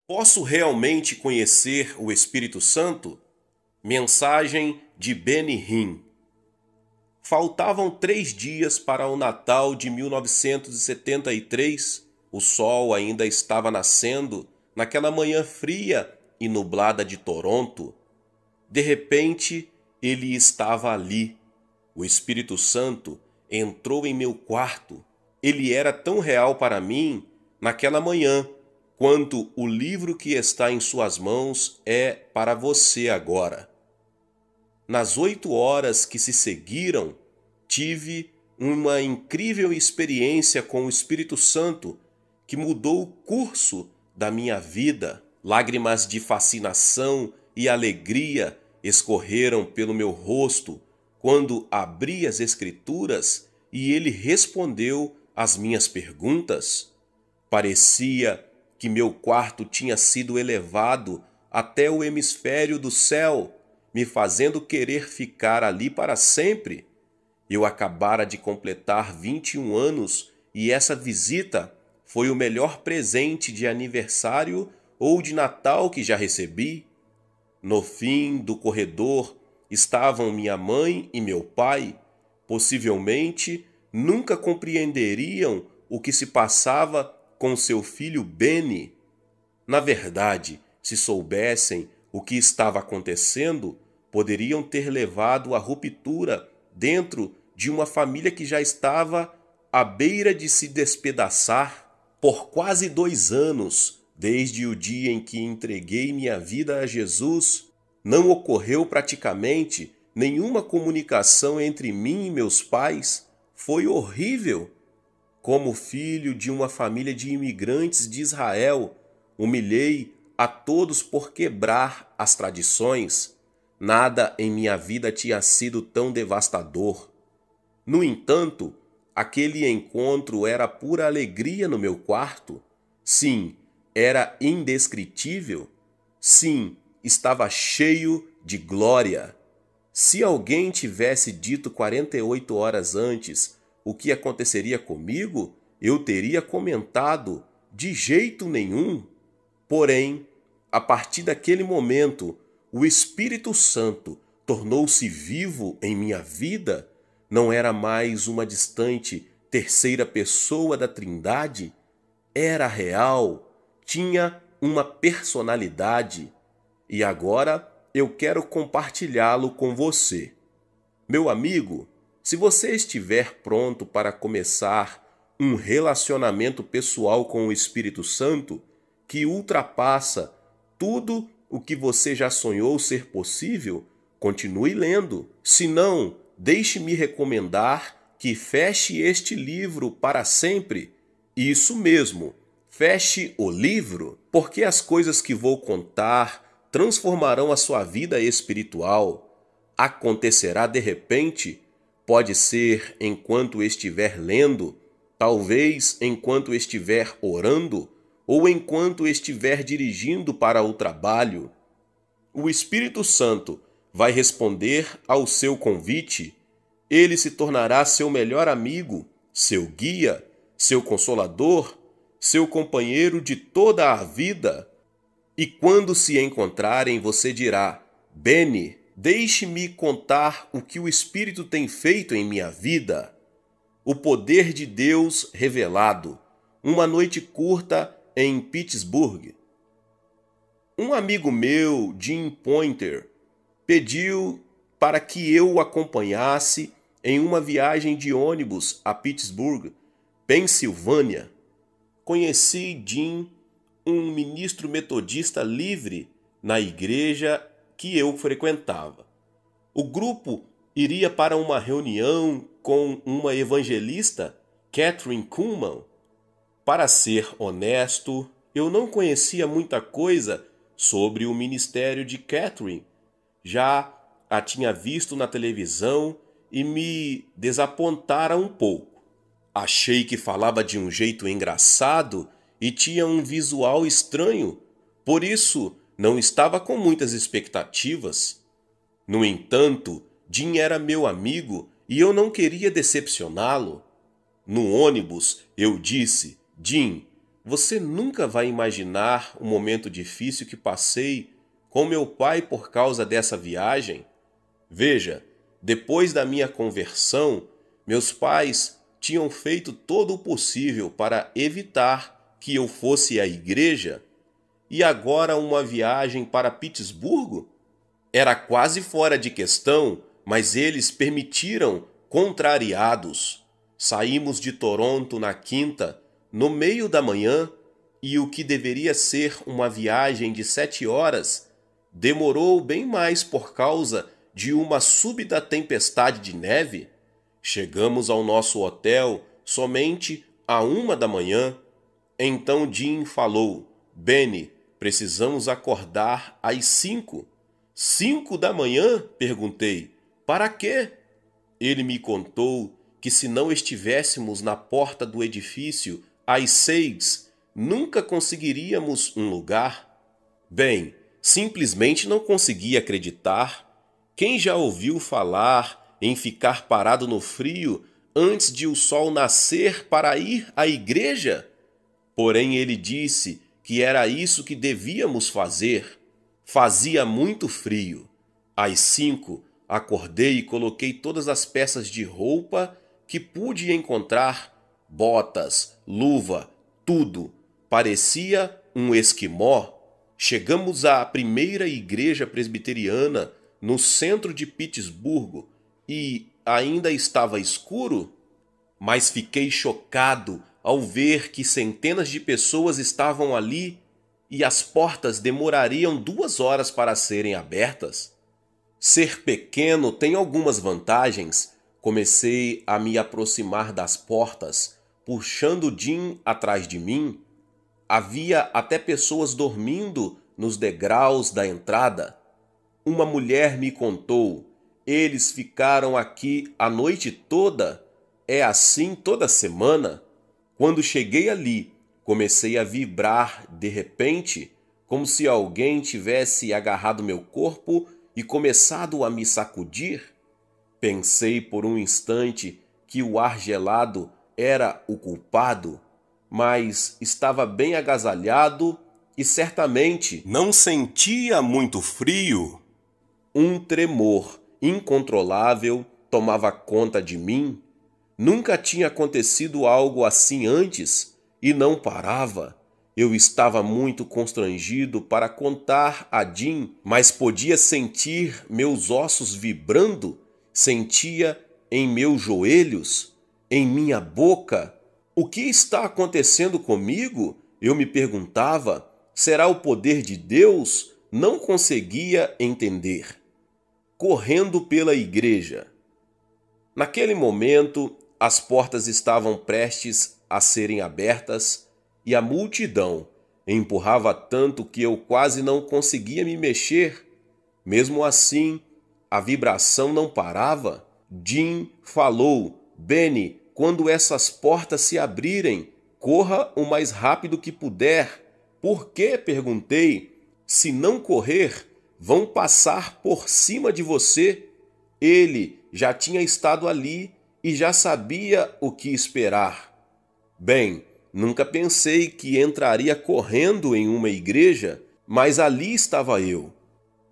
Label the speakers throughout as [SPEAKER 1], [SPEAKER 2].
[SPEAKER 1] Posso realmente conhecer o Espírito Santo? Mensagem de Benny Hinn. Faltavam 3 dias para o Natal de 1973. O sol ainda estava nascendo naquela manhã fria e nublada de Toronto. De repente, ele estava ali. O Espírito Santo entrou em meu quarto. Ele era tão real para mim naquela manhã quanto o livro que está em suas mãos é para você agora. Nas 8 horas que se seguiram, tive uma incrível experiência com o Espírito Santo que mudou o curso da minha vida. Lágrimas de fascinação e alegria escorreram pelo meu rosto quando abri as Escrituras e ele respondeu às minhas perguntas. Parecia que meu quarto tinha sido elevado até o hemisfério do céu, me fazendo querer ficar ali para sempre. Eu acabara de completar 21 anos e essa visita foi o melhor presente de aniversário ou de Natal que já recebi. No fim do corredor estavam minha mãe e meu pai. Possivelmente nunca compreenderiam o que se passava com seu filho Benny. Na verdade, se soubessem o que estava acontecendo, poderiam ter levado à ruptura dentro de uma família que já estava à beira de se despedaçar. Por quase 2 anos, desde o dia em que entreguei minha vida a Jesus, não ocorreu praticamente nenhuma comunicação entre mim e meus pais. Foi horrível. Como filho de uma família de imigrantes de Israel, humilhei a todos por quebrar as tradições. Nada em minha vida tinha sido tão devastador. No entanto, aquele encontro era pura alegria no meu quarto. Sim, era indescritível. Sim, estava cheio de glória. Se alguém tivesse dito 48 horas antes o que aconteceria comigo, eu teria comentado: de jeito nenhum. Porém, a partir daquele momento, o Espírito Santo tornou-se vivo em minha vida. Não era mais uma distante terceira pessoa da Trindade. Era real, tinha uma personalidade. E agora eu quero compartilhá-lo com você. Meu amigo, se você estiver pronto para começar um relacionamento pessoal com o Espírito Santo que ultrapassa tudo o que você já sonhou ser possível, continue lendo. Se não, deixe-me recomendar que feche este livro para sempre. Isso mesmo, feche o livro, porque as coisas que vou contar transformarão a sua vida espiritual. Acontecerá de repente. Pode ser enquanto estiver lendo, talvez enquanto estiver orando ou enquanto estiver dirigindo para o trabalho. O Espírito Santo vai responder ao seu convite. Ele se tornará seu melhor amigo, seu guia, seu consolador, seu companheiro de toda a vida. E quando se encontrarem, você dirá: Benny, deixe-me contar o que o Espírito tem feito em minha vida. O poder de Deus revelado. Uma noite curta em Pittsburgh. Um amigo meu, Jim Pointer, pediu para que eu o acompanhasse em uma viagem de ônibus a Pittsburgh, Pensilvânia. Conheci Jim, um ministro metodista livre na igreja que eu frequentava. O grupo iria para uma reunião com uma evangelista, Kathryn Kuhlman. Para ser honesto, eu não conhecia muita coisa sobre o ministério de Kathryn. Já a tinha visto na televisão e me desapontara um pouco. Achei que falava de um jeito engraçado e tinha um visual estranho, por isso não estava com muitas expectativas. No entanto, Jim era meu amigo e eu não queria decepcioná-lo. No ônibus, eu disse: Jim, Você nunca vai imaginar o momento difícil que passei com meu pai por causa dessa viagem. Veja, depois da minha conversão, meus pais tinham feito todo o possível para evitar que eu fosse à igreja, e agora uma viagem para Pittsburgh? Era quase fora de questão, mas eles permitiram, contrariados. Saímos de Toronto na quinta, no meio da manhã, e o que deveria ser uma viagem de 7 horas demorou bem mais por causa de uma súbita tempestade de neve. Chegamos ao nosso hotel somente à 1 da manhã. Então Jim falou: Benny, precisamos acordar às 5. 5 da manhã? Perguntei. Para quê? Ele me contou que se não estivéssemos na porta do edifício às 6, nunca conseguiríamos um lugar. Bem, simplesmente não conseguia acreditar. Quem já ouviu falar em ficar parado no frio antes de o sol nascer para ir à igreja? Porém, ele disse que era isso que devíamos fazer. Fazia muito frio. Às 5, acordei e coloquei todas as peças de roupa que pude encontrar, botas, luva, tudo. Parecia um esquimó. Chegamos à primeira igreja presbiteriana no centro de Pittsburgh e ainda estava escuro, mas fiquei chocado ao ver que centenas de pessoas estavam ali e as portas demorariam 2 horas para serem abertas. Ser pequeno tem algumas vantagens. Comecei a me aproximar das portas, puxando Jim atrás de mim. Havia até pessoas dormindo nos degraus da entrada. Uma mulher me contou: eles ficaram aqui a noite toda. É assim toda semana. Quando cheguei ali, comecei a vibrar de repente, como se alguém tivesse agarrado meu corpo e começado a me sacudir. Pensei por um instante que o ar gelado era o culpado, mas estava bem agasalhado e certamente não sentia muito frio. Um tremor incontrolável tomava conta de mim. Nunca tinha acontecido algo assim antes e não parava. Eu estava muito constrangido para contar a Jim, mas podia sentir meus ossos vibrando, sentia em meus joelhos, em minha boca. O que está acontecendo comigo? Eu me perguntava. Será o poder de Deus? Não conseguia entender. Correndo pela igreja. Naquele momento, as portas estavam prestes a serem abertas e a multidão empurrava tanto que eu quase não conseguia me mexer. Mesmo assim, a vibração não parava. Jim falou: Benny, quando essas portas se abrirem, corra o mais rápido que puder. Por quê? Perguntei. Se não correr, vão passar por cima de você. Ele já tinha estado ali e já sabia o que esperar. Bem, nunca pensei que entraria correndo em uma igreja, mas ali estava eu.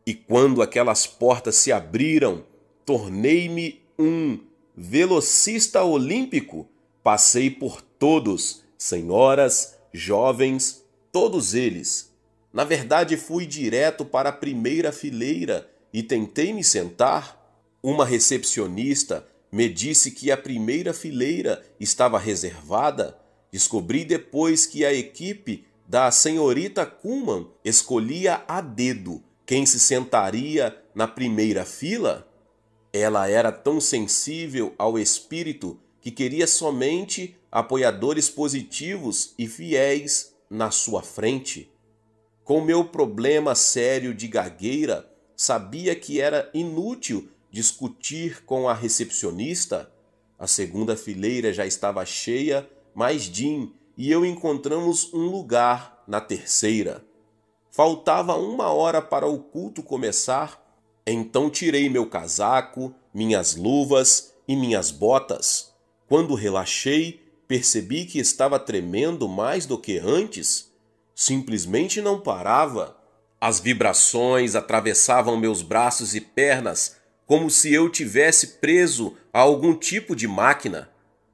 [SPEAKER 1] E quando aquelas portas se abriram, tornei-me um velocista olímpico. Passei por todos, senhoras, jovens, todos eles. Na verdade, fui direto para a primeira fileira e tentei me sentar. Uma recepcionista me disse que a primeira fileira estava reservada. Descobri depois que a equipe da senhorita Kuhlman escolhia a dedo quem se sentaria na primeira fila. Ela era tão sensível ao espírito que queria somente apoiadores positivos e fiéis na sua frente. Com meu problema sério de gagueira, sabia que era inútil discutir com a recepcionista. A segunda fileira já estava cheia, mas Jim e eu encontramos um lugar na terceira. Faltava 1 hora para o culto começar, então tirei meu casaco, minhas luvas e minhas botas. Quando relaxei, percebi que estava tremendo mais do que antes. Simplesmente não parava. As vibrações atravessavam meus braços e pernas como se eu tivesse preso a algum tipo de máquina.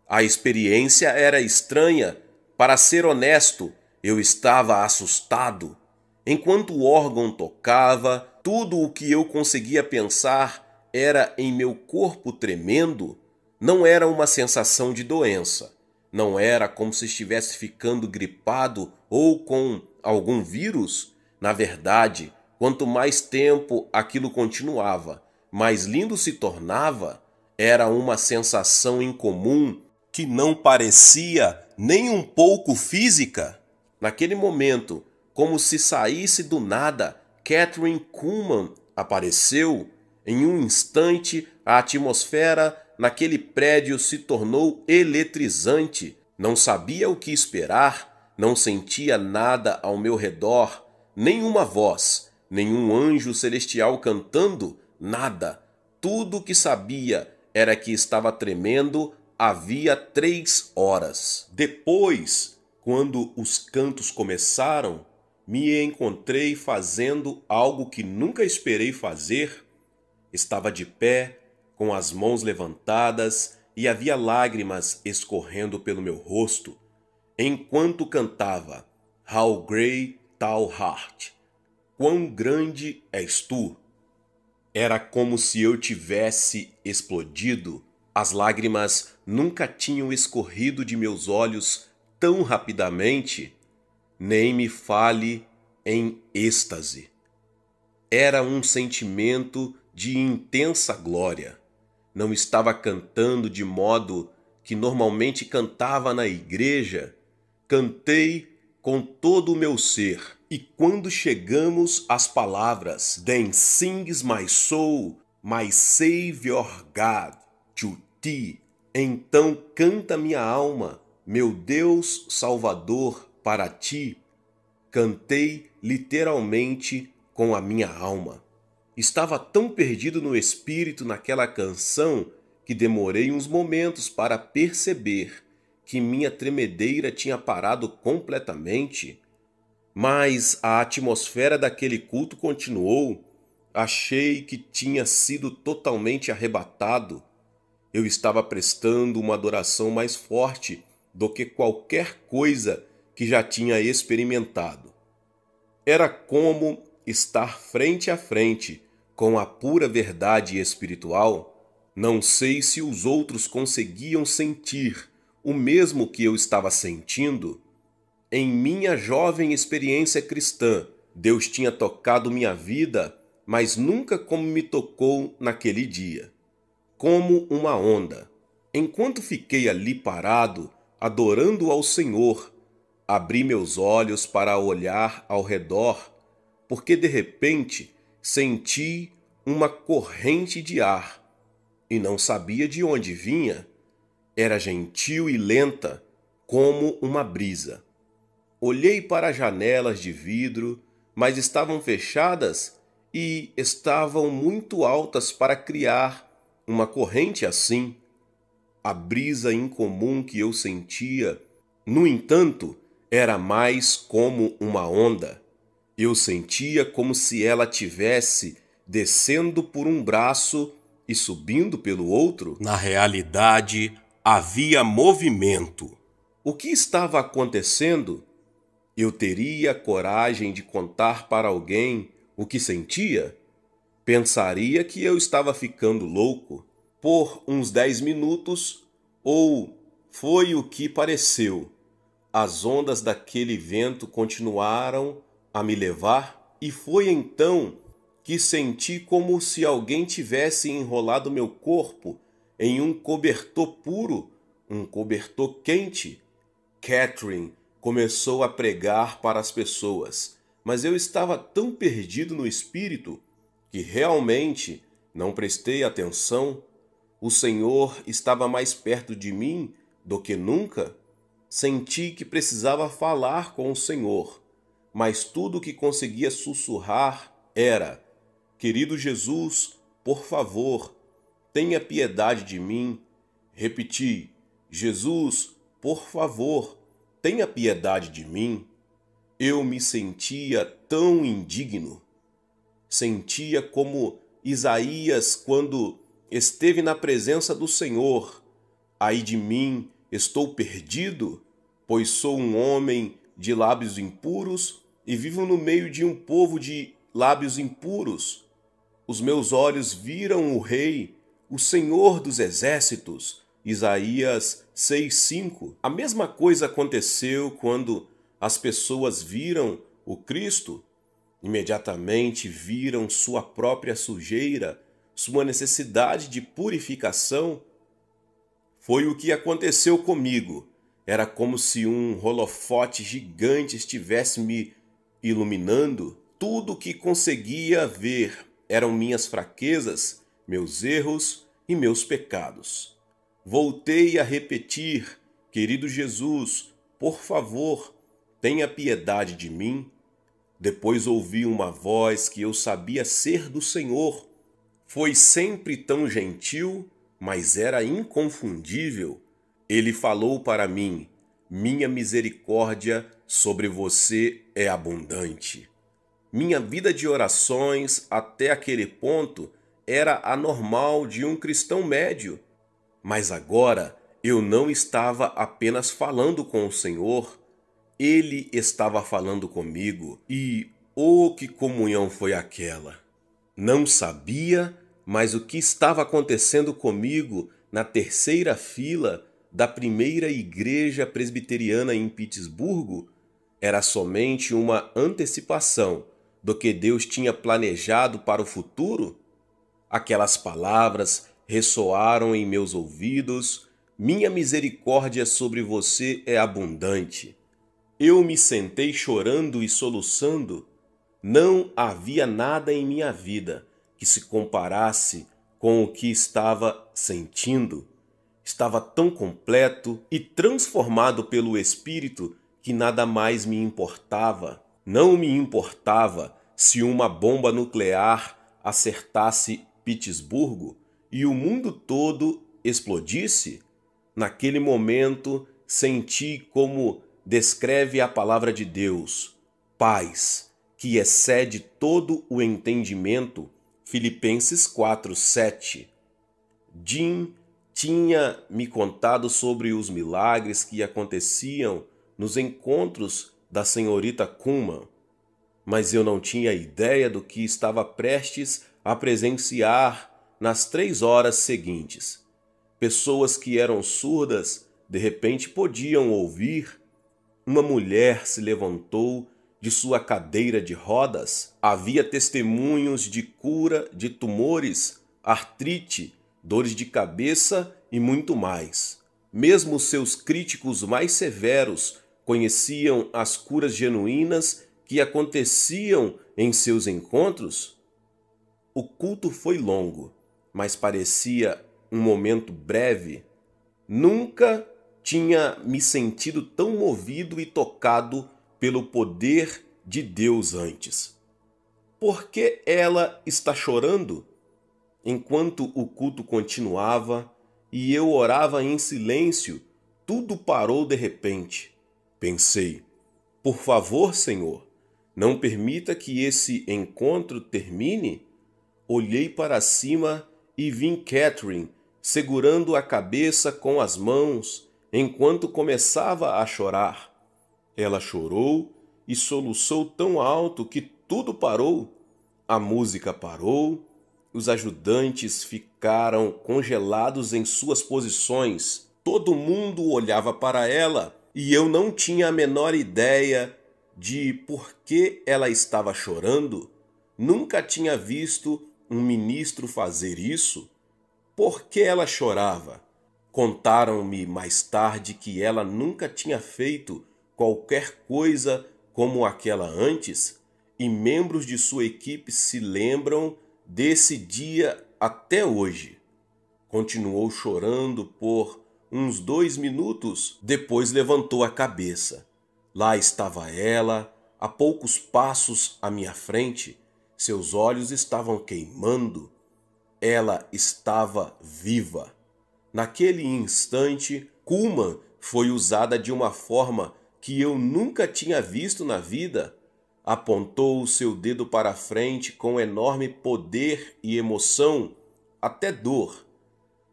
[SPEAKER 1] A experiência era estranha. Para ser honesto, eu estava assustado. Enquanto o órgão tocava, tudo o que eu conseguia pensar era em meu corpo tremendo. Não era uma sensação de doença. Não era como se estivesse ficando gripado ou com algum vírus. Na verdade, quanto mais tempo aquilo continuava, mais lindo se tornava. Era uma sensação incomum que não parecia nem um pouco física. Naquele momento, como se saísse do nada, Kathryn Kuhlman apareceu. Em um instante, a atmosfera naquele prédio se tornou eletrizante. Não sabia o que esperar, não sentia nada ao meu redor, nenhuma voz, nenhum anjo celestial cantando, nada. Tudo o que sabia era que estava tremendo havia 3 horas. Depois, quando os cantos começaram, me encontrei fazendo algo que nunca esperei fazer. Estava de pé, com as mãos levantadas, e havia lágrimas escorrendo pelo meu rosto, enquanto cantava How Great Thou Art. Quão grande és tu! Era como se eu tivesse explodido. As lágrimas nunca tinham escorrido de meus olhos tão rapidamente. Nem me fale em êxtase. Era um sentimento de intensa glória. Não estava cantando de modo que normalmente cantava na igreja. Cantei com todo o meu ser. E quando chegamos às palavras Then sings my soul, my Savior God, to thee. Então canta minha alma, meu Deus Salvador, para ti. Cantei literalmente com a minha alma. Estava tão perdido no espírito naquela canção que demorei uns momentos para perceber que minha tremedeira tinha parado completamente. Mas a atmosfera daquele culto continuou. Achei que tinha sido totalmente arrebatado. Eu estava prestando uma adoração mais forte do que qualquer coisa que já tinha experimentado. Era como estar frente a frente com a pura verdade espiritual. Não sei se os outros conseguiam sentir o mesmo que eu estava sentindo. Em minha jovem experiência cristã, Deus tinha tocado minha vida, mas nunca como me tocou naquele dia. Como uma onda. Enquanto fiquei ali parado, adorando ao Senhor, abri meus olhos para olhar ao redor, porque de repente senti uma corrente de ar e não sabia de onde vinha. Era gentil e lenta, como uma brisa. Olhei para as janelas de vidro, mas estavam fechadas e estavam muito altas para criar uma corrente assim. A brisa incomum que eu sentia, no entanto, era mais como uma onda. Eu sentia como se ela tivesse descendo por um braço e subindo pelo outro. Na realidade, havia movimento. O que estava acontecendo? Eu teria coragem de contar para alguém o que sentia? Pensaria que eu estava ficando louco. Por uns 10 minutos, ou foi o que pareceu, as ondas daquele vento continuaram a me levar, e foi então que senti como se alguém tivesse enrolado meu corpo em um cobertor puro, um cobertor quente. Kathryn começou a pregar para as pessoas, mas eu estava tão perdido no espírito que realmente não prestei atenção. O Senhor estava mais perto de mim do que nunca. Senti que precisava falar com o Senhor, mas tudo o que conseguia sussurrar era: querido Jesus, por favor, tenha piedade de mim. Repeti: Jesus, por favor, tenha piedade de mim, eu me sentia tão indigno. Sentia como Isaías quando esteve na presença do Senhor. Ai de mim, estou perdido, pois sou um homem de lábios impuros e vivo no meio de um povo de lábios impuros. Os meus olhos viram o Rei, o Senhor dos Exércitos. Isaías 6:5. A mesma coisa aconteceu quando as pessoas viram o Cristo. Imediatamente viram sua própria sujeira, sua necessidade de purificação. Foi o que aconteceu comigo. Era como se um holofote gigante estivesse me iluminando. Tudo o que conseguia ver eram minhas fraquezas, meus erros e meus pecados. Voltei a repetir: querido Jesus, por favor, tenha piedade de mim. Depois ouvi uma voz que eu sabia ser do Senhor. Foi sempre tão gentil, mas era inconfundível. Ele falou para mim: minha misericórdia sobre você é abundante. Minha vida de orações até aquele ponto era a normal de um cristão médio. Mas agora eu não estava apenas falando com o Senhor, Ele estava falando comigo. E, oh, que comunhão foi aquela! Não sabia, mas o que estava acontecendo comigo na terceira fila da primeira igreja presbiteriana em Pittsburgh era somente uma antecipação do que Deus tinha planejado para o futuro? Aquelas palavras ressoaram em meus ouvidos: minha misericórdia sobre você é abundante. Eu me sentei chorando e soluçando. Não havia nada em minha vida que se comparasse com o que estava sentindo. Estava tão completo e transformado pelo Espírito que nada mais me importava. Não me importava se uma bomba nuclear acertasse Pittsburgh e o mundo todo explodisse. Naquele momento, senti como descreve a palavra de Deus: paz, que excede todo o entendimento. Filipenses 4:7. Jim tinha me contado sobre os milagres que aconteciam nos encontros da senhorita Kuhlman, mas eu não tinha ideia do que estava prestes a presenciar nas 3 horas seguintes. Pessoas que eram surdas de repente podiam ouvir. Uma mulher se levantou de sua cadeira de rodas. Havia testemunhos de cura de tumores, artrite, dores de cabeça e muito mais. Mesmo seus críticos mais severos conheciam as curas genuínas que aconteciam em seus encontros. O culto foi longo, mas parecia um momento breve. Nunca tinha me sentido tão movido e tocado pelo poder de Deus antes. Por que ela está chorando? Enquanto o culto continuava e eu orava em silêncio, tudo parou de repente. Pensei: por favor, Senhor, não permita que esse encontro termine. Olhei para cima e vi Catherine segurando a cabeça com as mãos enquanto começava a chorar. Ela chorou e soluçou tão alto que tudo parou. A música parou, os ajudantes ficaram congelados em suas posições. Todo mundo olhava para ela e eu não tinha a menor ideia de por que ela estava chorando. Nunca tinha visto um ministro fazer isso. Por que ela chorava? Contaram-me mais tarde que ela nunca tinha feito qualquer coisa como aquela antes, e membros de sua equipe se lembram desse dia até hoje. Continuou chorando por uns 2 minutos, depois levantou a cabeça. Lá estava ela, a poucos passos à minha frente. Seus olhos estavam queimando. Ela estava viva. Naquele instante, Kuhlman foi usada de uma forma que eu nunca tinha visto na vida. Apontou o seu dedo para a frente com enorme poder e emoção, até dor.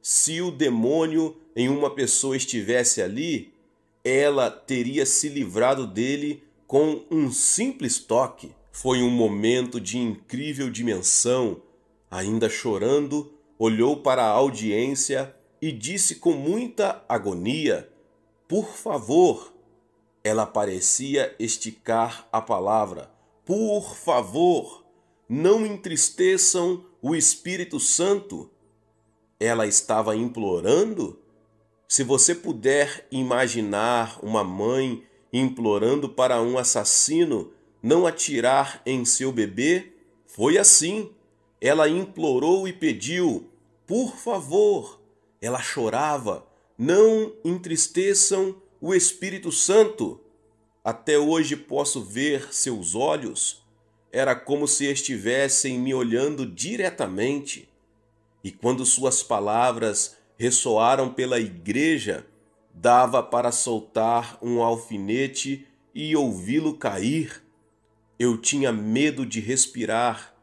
[SPEAKER 1] Se o demônio em uma pessoa estivesse ali, ela teria se livrado dele com um simples toque. Foi um momento de incrível dimensão. Ainda chorando, olhou para a audiência e disse com muita agonia: "Por favor." Ela parecia esticar a palavra. "Por favor, não entristeçam o Espírito Santo." Ela estava implorando? Se você puder imaginar uma mãe implorando para um assassino não atirar em seu bebê, foi assim. Ela implorou e pediu: "Por favor." Ela chorava: "Não entristeçam o Espírito Santo." Até hoje posso ver seus olhos. Era como se estivessem me olhando diretamente. E quando suas palavras ressoaram pela igreja, dava para soltar um alfinete e ouvi-lo cair. Eu tinha medo de respirar.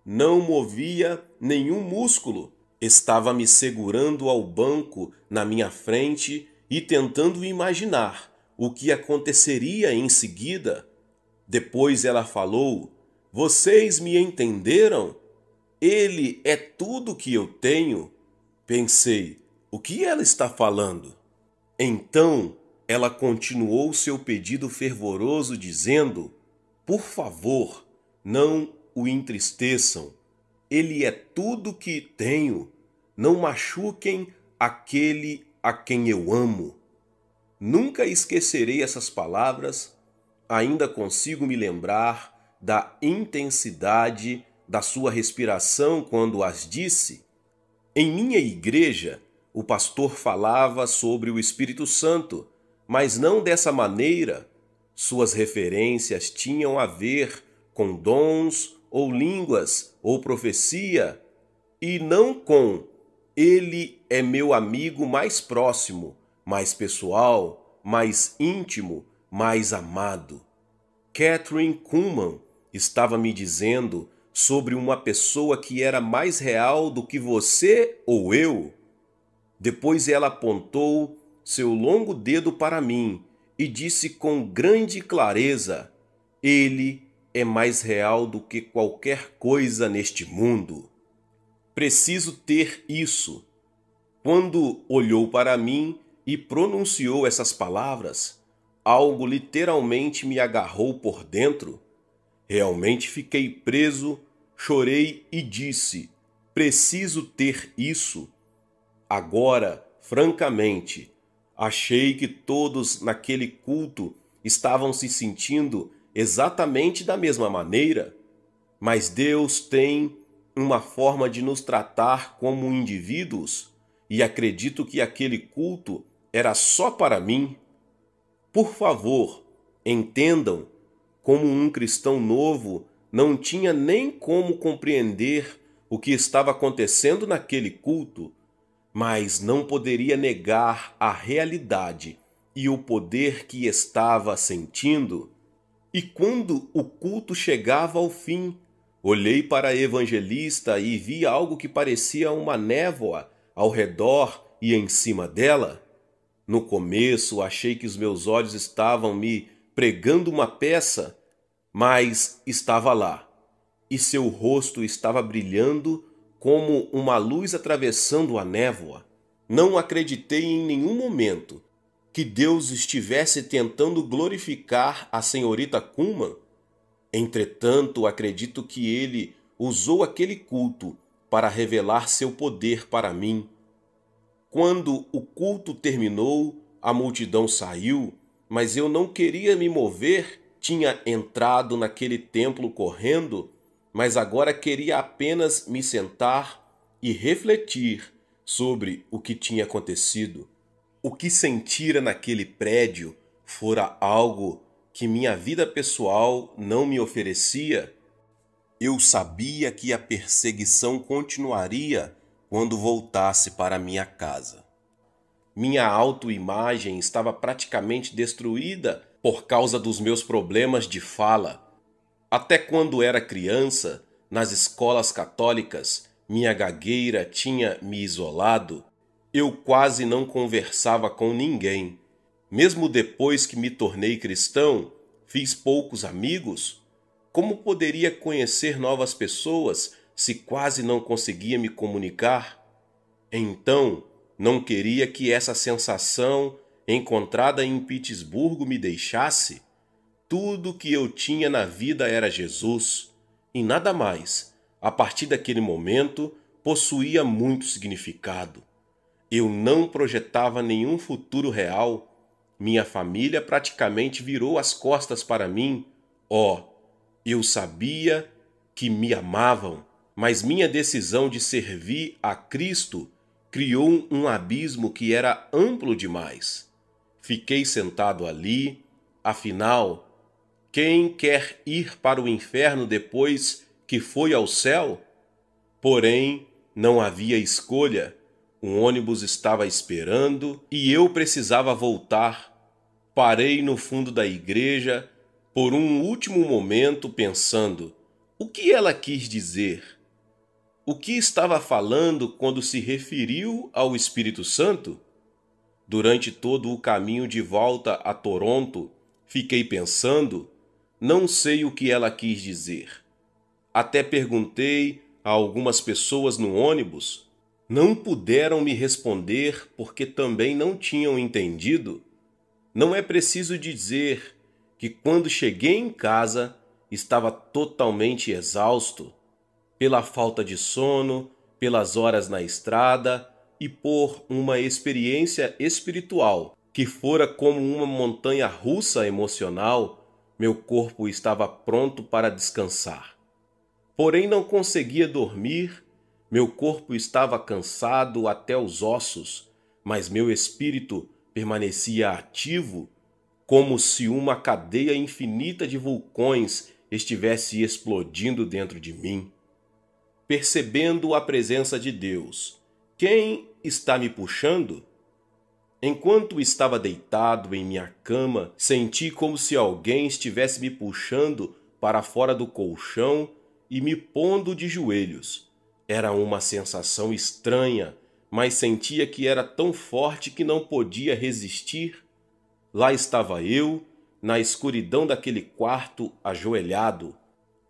[SPEAKER 1] Não movia nenhum músculo. Estava me segurando ao banco na minha frente e tentando imaginar o que aconteceria em seguida. Depois ela falou: "Vocês me entenderam? Ele é tudo que eu tenho." Pensei: o que ela está falando? Então ela continuou seu pedido fervoroso, dizendo: "Por favor, não o entristeçam. Ele é tudo que tenho. Não machuquem aquele a quem eu amo." Nunca esquecerei essas palavras. Ainda consigo me lembrar da intensidade da sua respiração quando as disse. Em minha igreja, o pastor falava sobre o Espírito Santo, mas não dessa maneira. Suas referências tinham a ver com dons ou línguas ou profecia, e não com "ele é meu amigo mais próximo, mais pessoal, mais íntimo, mais amado." Kathryn Kuhlman estava me dizendo sobre uma pessoa que era mais real do que você ou eu. Depois ela apontou seu longo dedo para mim e disse com grande clareza: "Ele é mais real do que qualquer coisa neste mundo." Preciso ter isso. Quando olhou para mim e pronunciou essas palavras, algo literalmente me agarrou por dentro. Realmente fiquei preso, chorei e disse: "Preciso ter isso." Agora, francamente, achei que todos naquele culto estavam se sentindo exatamente da mesma maneira, mas Deus tem uma forma de nos tratar como indivíduos, e acredito que aquele culto era só para mim. Por favor, entendam, como um cristão novo, não tinha nem como compreender o que estava acontecendo naquele culto, mas não poderia negar a realidade e o poder que estava sentindo. E quando o culto chegava ao fim, olhei para a evangelista e vi algo que parecia uma névoa ao redor e em cima dela. No começo, achei que os meus olhos estavam me pregando uma peça, mas estava lá, e seu rosto estava brilhando como uma luz atravessando a névoa. Não acreditei em nenhum momento que Deus estivesse tentando glorificar a senhorita Kuhlman. Entretanto, acredito que ele usou aquele culto para revelar seu poder para mim. Quando o culto terminou, a multidão saiu, mas eu não queria me mover. Tinha entrado naquele templo correndo, mas agora queria apenas me sentar e refletir sobre o que tinha acontecido. O que sentira naquele prédio fora algo que minha vida pessoal não me oferecia. Eu sabia que a perseguição continuaria quando voltasse para minha casa. Minha autoimagem estava praticamente destruída por causa dos meus problemas de fala. Até quando era criança, nas escolas católicas, minha gagueira tinha me isolado. Eu quase não conversava com ninguém. Mesmo depois que me tornei cristão, fiz poucos amigos. Como poderia conhecer novas pessoas se quase não conseguia me comunicar? Então, não queria que essa sensação encontrada em Petersburgo me deixasse. Tudo que eu tinha na vida era Jesus, e nada mais. A partir daquele momento, possuía muito significado. Eu não projetava nenhum futuro real. Minha família praticamente virou as costas para mim. Eu sabia que me amavam, mas minha decisão de servir a Cristo criou um abismo que era amplo demais. Fiquei sentado ali, afinal, quem quer ir para o inferno depois que foi ao céu? Porém, não havia escolha. Um ônibus estava esperando e eu precisava voltar. Parei no fundo da igreja por um último momento pensando: o que ela quis dizer? O que estava falando quando se referiu ao Espírito Santo? Durante todo o caminho de volta a Toronto, fiquei pensando: não sei o que ela quis dizer. Até perguntei a algumas pessoas no ônibus. Não puderam me responder porque também não tinham entendido. Não é preciso dizer que quando cheguei em casa estava totalmente exausto, pela falta de sono, pelas horas na estrada e por uma experiência espiritual que fora como uma montanha-russa emocional. Meu corpo estava pronto para descansar. Porém não conseguia dormir, meu corpo estava cansado até os ossos, mas meu espírito permanecia ativo, como se uma cadeia infinita de vulcões estivesse explodindo dentro de mim. Percebendo a presença de Deus, quem está me puxando? Enquanto estava deitado em minha cama, senti como se alguém estivesse me puxando para fora do colchão e me pondo de joelhos. Era uma sensação estranha, mas sentia que era tão forte que não podia resistir. Lá estava eu, na escuridão daquele quarto, ajoelhado.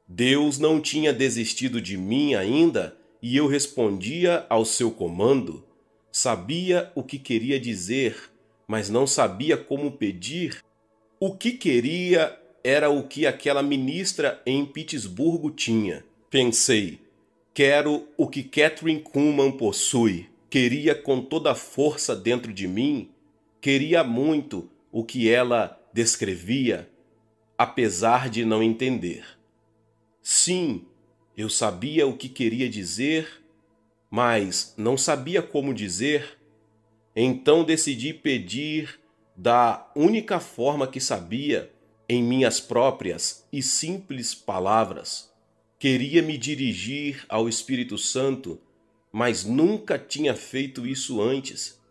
[SPEAKER 1] Deus não tinha desistido de mim ainda e eu respondia ao seu comando. Sabia o que queria dizer, mas não sabia como pedir. O que queria era o que aquela ministra em Petersburgo tinha. Pensei: quero o que Kathryn Kuhlman possui. Queria com toda a força dentro de mim. Queria muito o que ela descrevia, apesar de não entender. Sim, eu sabia o que queria dizer, mas não sabia como dizer. Então decidi pedir da única forma que sabia, em minhas próprias e simples palavras. Queria me dirigir ao Espírito Santo, mas nunca tinha feito isso antes.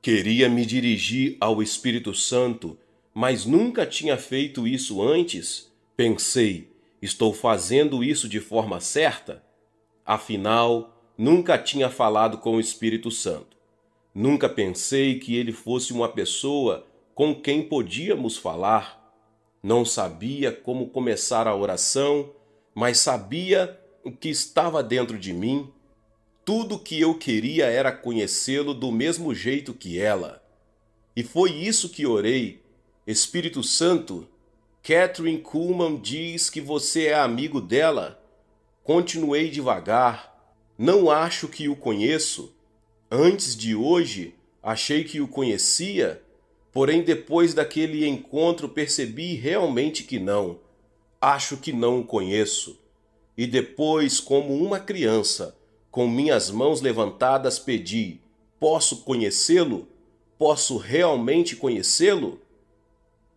[SPEAKER 1] Queria me dirigir ao Espírito Santo, mas nunca tinha feito isso antes. Pensei: estou fazendo isso de forma certa? Afinal, nunca tinha falado com o Espírito Santo. Nunca pensei que ele fosse uma pessoa com quem podíamos falar. Não sabia como começar a oração, mas sabia o que estava dentro de mim. Tudo que eu queria era conhecê-lo do mesmo jeito que ela. E foi isso que orei: Espírito Santo, Kathryn Kuhlman diz que você é amigo dela. Continuei devagar. Não acho que o conheço. Antes de hoje, achei que o conhecia, porém depois daquele encontro percebi realmente que não. Acho que não o conheço. E depois, como uma criança, com minhas mãos levantadas, pedi: posso conhecê-lo? Posso realmente conhecê-lo?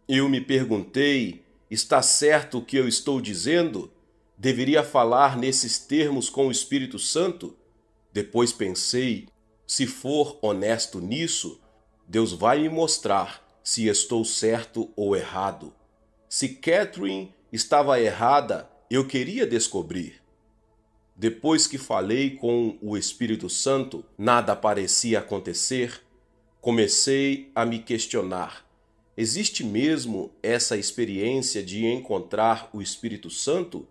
[SPEAKER 1] Eu me perguntei: está certo o que eu estou dizendo? Deveria falar nesses termos com o Espírito Santo? Depois pensei: se for honesto nisso, Deus vai me mostrar se estou certo ou errado. Se Catherine estava errada, eu queria descobrir. Depois que falei com o Espírito Santo, nada parecia acontecer. Comecei a me questionar. Existe mesmo essa experiência de encontrar o Espírito Santo?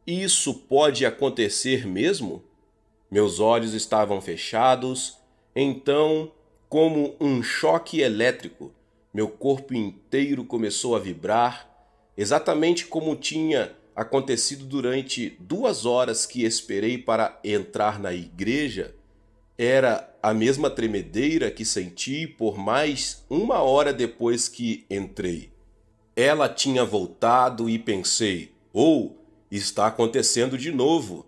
[SPEAKER 1] Isso pode acontecer mesmo? Meus olhos estavam fechados, então, como um choque elétrico, meu corpo inteiro começou a vibrar, exatamente como tinha acontecido durante 2 horas que esperei para entrar na igreja. Era a mesma tremedeira que senti por mais 1 hora depois que entrei. Ela tinha voltado e pensei, está acontecendo de novo.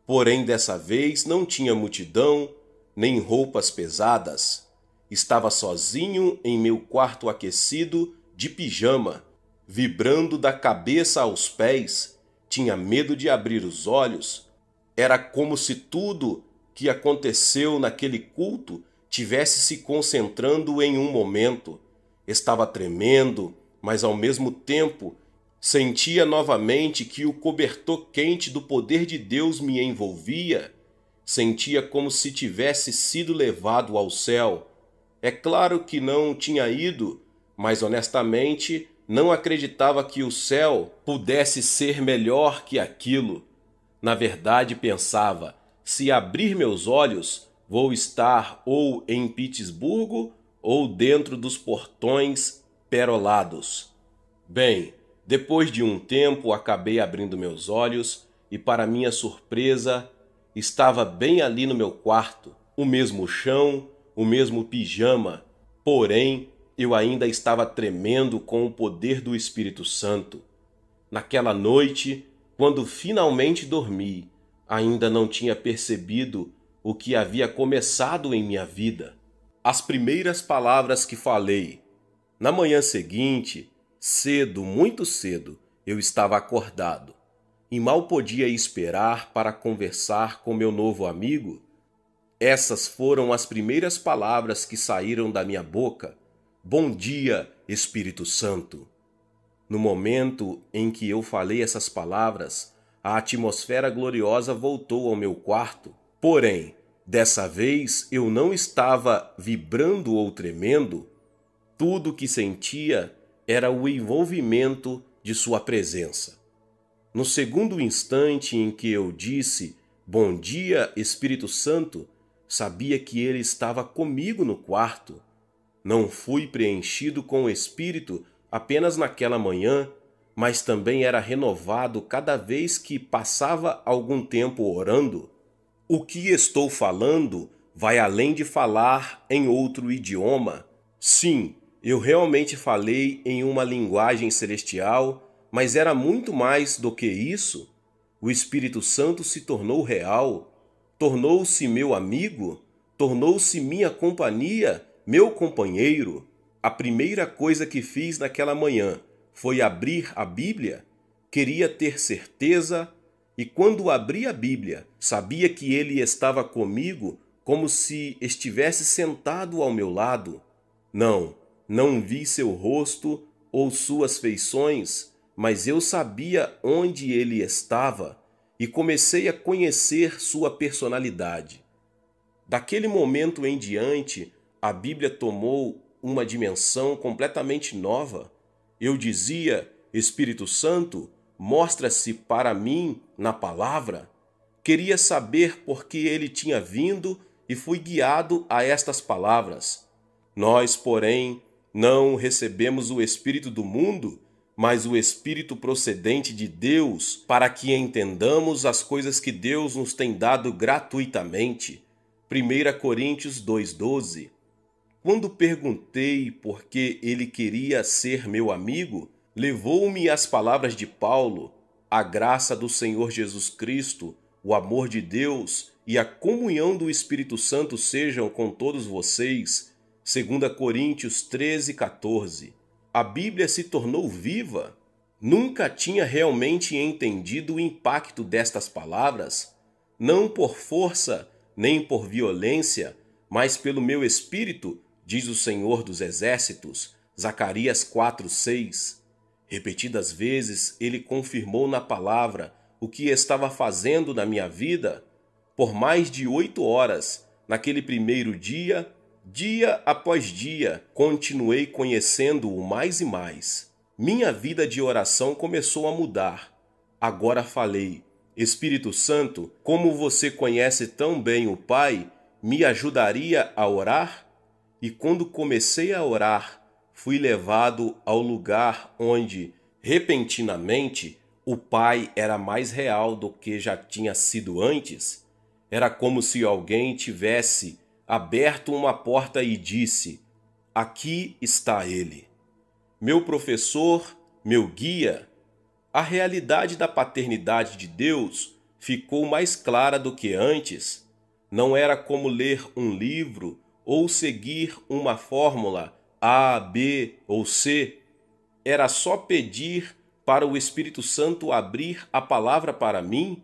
[SPEAKER 1] Porém, dessa vez não tinha multidão, nem roupas pesadas. Estava sozinho em meu quarto aquecido, de pijama, vibrando da cabeça aos pés. Tinha medo de abrir os olhos. Era como se tudo que aconteceu naquele culto tivesse se concentrando em um momento. Estava tremendo, mas ao mesmo tempo sentia novamente que o cobertor quente do poder de Deus me envolvia. Sentia como se tivesse sido levado ao céu. É claro que não tinha ido, mas honestamente não acreditava que o céu pudesse ser melhor que aquilo. Na verdade, pensava, se abrir meus olhos, vou estar ou em Pittsburgh ou dentro dos portões perolados. Bem, depois de um tempo acabei abrindo meus olhos e, para minha surpresa, estava bem ali no meu quarto, o mesmo chão, o mesmo pijama, porém eu ainda estava tremendo com o poder do Espírito Santo. Naquela noite, quando finalmente dormi, ainda não tinha percebido o que havia começado em minha vida. As primeiras palavras que falei. Na manhã seguinte, cedo, muito cedo, eu estava acordado e mal podia esperar para conversar com meu novo amigo. Essas foram as primeiras palavras que saíram da minha boca. Bom dia, Espírito Santo. No momento em que eu falei essas palavras, a atmosfera gloriosa voltou ao meu quarto. Porém, dessa vez eu não estava vibrando ou tremendo. Tudo o que sentia era o envolvimento de sua presença. No segundo instante em que eu disse, bom dia, Espírito Santo, sabia que ele estava comigo no quarto. Não fui preenchido com o Espírito apenas naquela manhã, mas também era renovado cada vez que passava algum tempo orando. O que estou falando vai além de falar em outro idioma. Sim, eu realmente falei em uma linguagem celestial, mas era muito mais do que isso. O Espírito Santo se tornou real, tornou-se meu amigo, tornou-se minha companhia, meu companheiro. A primeira coisa que fiz naquela manhã foi abrir a Bíblia. Queria ter certeza, e quando abri a Bíblia, sabia que ele estava comigo como se estivesse sentado ao meu lado. Não vi seu rosto ou suas feições, mas eu sabia onde ele estava e comecei a conhecer sua personalidade. Daquele momento em diante, a Bíblia tomou uma dimensão completamente nova. Eu dizia, Espírito Santo, mostra-se para mim na palavra. Queria saber por que ele tinha vindo e fui guiado a estas palavras. Nós, porém, não recebemos o Espírito do mundo, mas o Espírito procedente de Deus, para que entendamos as coisas que Deus nos tem dado gratuitamente. 1 Coríntios 2,12. Quando perguntei por que ele queria ser meu amigo, levou-me às palavras de Paulo: a graça do Senhor Jesus Cristo, o amor de Deus e a comunhão do Espírito Santo sejam com todos vocês. 2 Coríntios 13,14. A Bíblia se tornou viva. Nunca tinha realmente entendido o impacto destas palavras, não por força nem por violência, mas pelo meu espírito, diz o Senhor dos Exércitos, Zacarias 4:6. Repetidas vezes ele confirmou na palavra o que estava fazendo na minha vida. Por mais de 8 horas, naquele primeiro dia, dia após dia, continuei conhecendo-o mais e mais. Minha vida de oração começou a mudar. Agora falei: Espírito Santo, como você conhece tão bem o Pai, me ajudaria a orar? E quando comecei a orar, fui levado ao lugar onde, repentinamente, o Pai era mais real do que já tinha sido antes. Era como se alguém tivesse aberto uma porta e disse: aqui está ele. Meu professor, meu guia. A realidade da paternidade de Deus ficou mais clara do que antes. Não era como ler um livro ou seguir uma fórmula A, B ou C. Era só pedir para o Espírito Santo abrir a palavra para mim,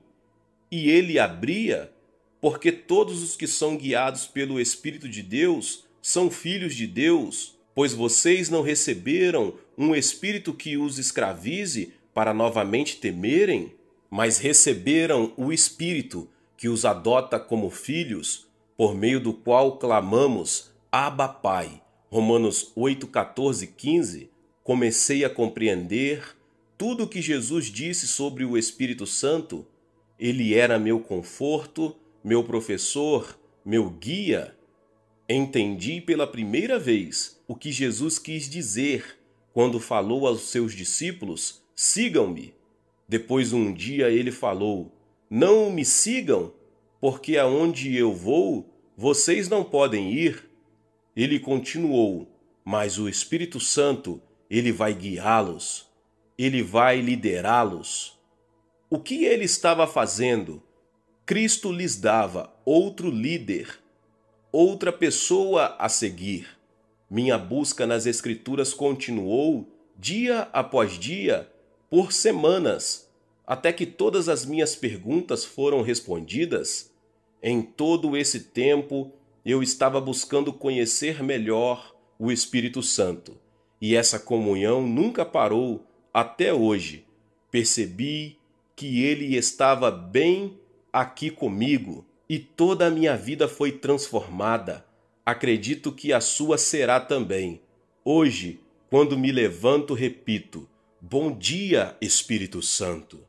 [SPEAKER 1] e ele abria, porque todos os que são guiados pelo Espírito de Deus são filhos de Deus, pois vocês não receberam um espírito que os escravize para novamente temerem, mas receberam o Espírito que os adota como filhos, por meio do qual clamamos: Abba, Pai. Romanos 8, 14, 15. Comecei a compreender tudo o que Jesus disse sobre o Espírito Santo. Ele era meu conforto, meu professor, meu guia. Entendi pela primeira vez o que Jesus quis dizer quando falou aos seus discípulos: sigam-me. Depois um dia ele falou: não me sigam, porque aonde eu vou, vocês não podem ir. Ele continuou: mas o Espírito Santo, ele vai guiá-los, ele vai liderá-los. O que ele estava fazendo? Cristo lhes dava outro líder, outra pessoa a seguir. Minha busca nas Escrituras continuou dia após dia, por semanas, até que todas as minhas perguntas foram respondidas. Em todo esse tempo, eu estava buscando conhecer melhor o Espírito Santo, e essa comunhão nunca parou até hoje. Percebi que ele estava bem aqui comigo, e toda a minha vida foi transformada. Acredito que a sua será também. Hoje, quando me levanto, repito: bom dia, Espírito Santo.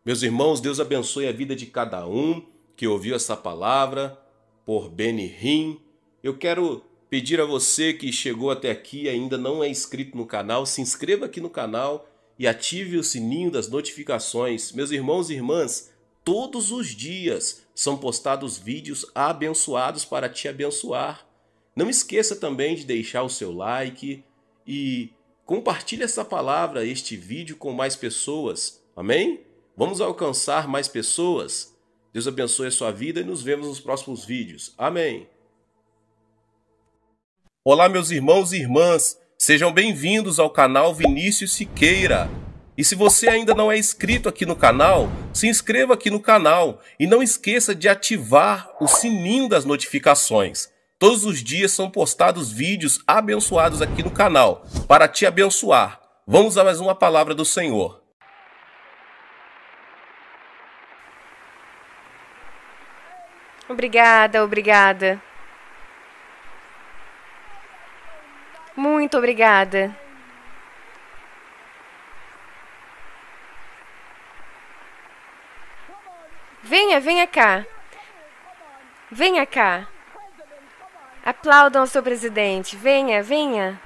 [SPEAKER 1] Meus irmãos, Deus abençoe a vida de cada um que ouviu essa palavra por Benny Hinn. Eu quero pedir a você que chegou até aqui e ainda não é inscrito no canal, se inscreva aqui no canal e ative o sininho das notificações. Meus irmãos e irmãs, todos os dias são postados vídeos abençoados para te abençoar. Não esqueça também de deixar o seu like e compartilhe essa palavra, este vídeo com mais pessoas. Amém? Vamos alcançar mais pessoas. Deus abençoe a sua vida e nos vemos nos próximos vídeos. Amém. Olá, meus irmãos e irmãs. Sejam bem-vindos ao canal Vinícius Siqueira. E se você ainda não é inscrito aqui no canal, se inscreva aqui no canal e não esqueça de ativar o sininho das notificações. Todos os dias são postados vídeos abençoados aqui no canal para te abençoar. Vamos a mais uma palavra do Senhor.
[SPEAKER 2] Obrigada, obrigada. Muito obrigada. Venha, venha cá. Venha cá. Aplaudam o seu presidente. Venha, venha.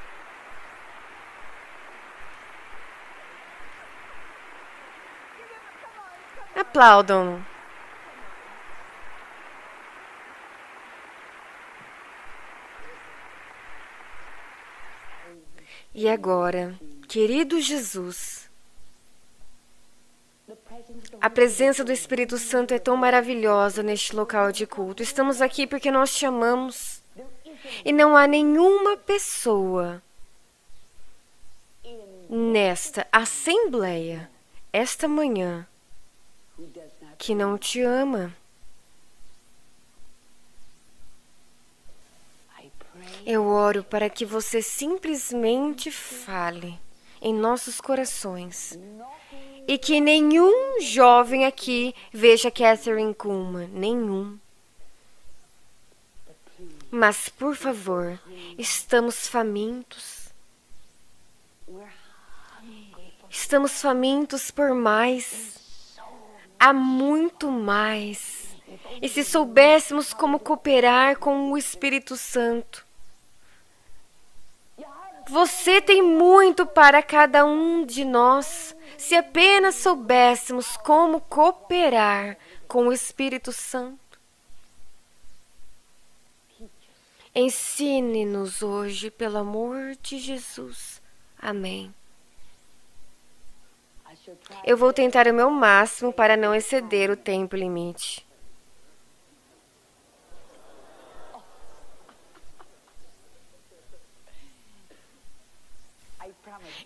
[SPEAKER 2] Aplaudam. E agora, querido Jesus, a presença do Espírito Santo é tão maravilhosa neste local de culto. Estamos aqui porque nós te amamos. E não há nenhuma pessoa nesta assembleia, esta manhã, que não te ama. Eu oro para que você simplesmente fale em nossos corações e que nenhum jovem aqui veja Kathryn Kuhlman, nenhum. Mas, por favor, estamos famintos. Estamos famintos por mais. Há muito mais. E se soubéssemos como cooperar com o Espírito Santo. Você tem muito para cada um de nós. Se apenas soubéssemos como cooperar com o Espírito Santo. Ensine-nos hoje, pelo amor de Jesus. Amém. Eu vou tentar o meu máximo para não exceder o tempo limite.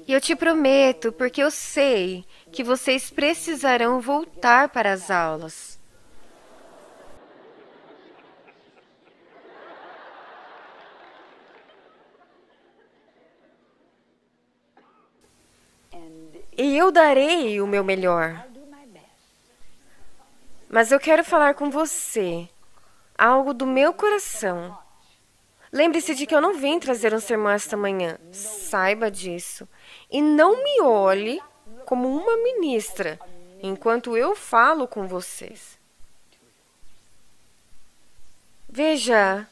[SPEAKER 2] E eu te prometo, porque eu sei que vocês precisarão voltar para as aulas. E eu darei o meu melhor. Mas eu quero falar com você algo do meu coração. Lembre-se de que eu não vim trazer um sermão esta manhã. Saiba disso. E não me olhe como uma ministra enquanto eu falo com vocês. Veja,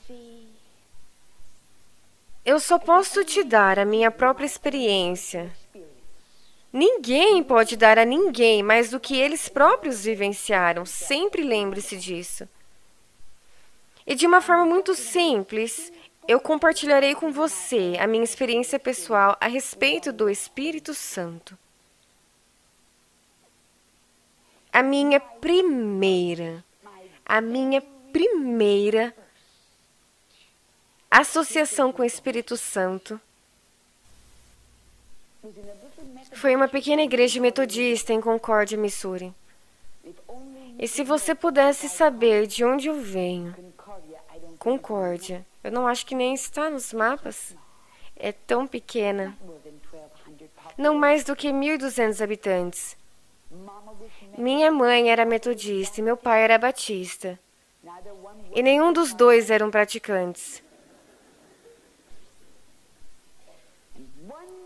[SPEAKER 2] eu só posso te dar a minha própria experiência. Ninguém pode dar a ninguém mais do que eles próprios vivenciaram. Sempre lembre-se disso. E de uma forma muito simples, eu compartilharei com você a minha experiência pessoal a respeito do Espírito Santo. A minha primeira associação com o Espírito Santo foi uma pequena igreja metodista em Concórdia, Missouri. E se você pudesse saber de onde eu venho, Concórdia, eu não acho que nem está nos mapas. É tão pequena. Não mais do que 1.200 habitantes. Minha mãe era metodista e meu pai era batista. E nenhum dos dois eram praticantes.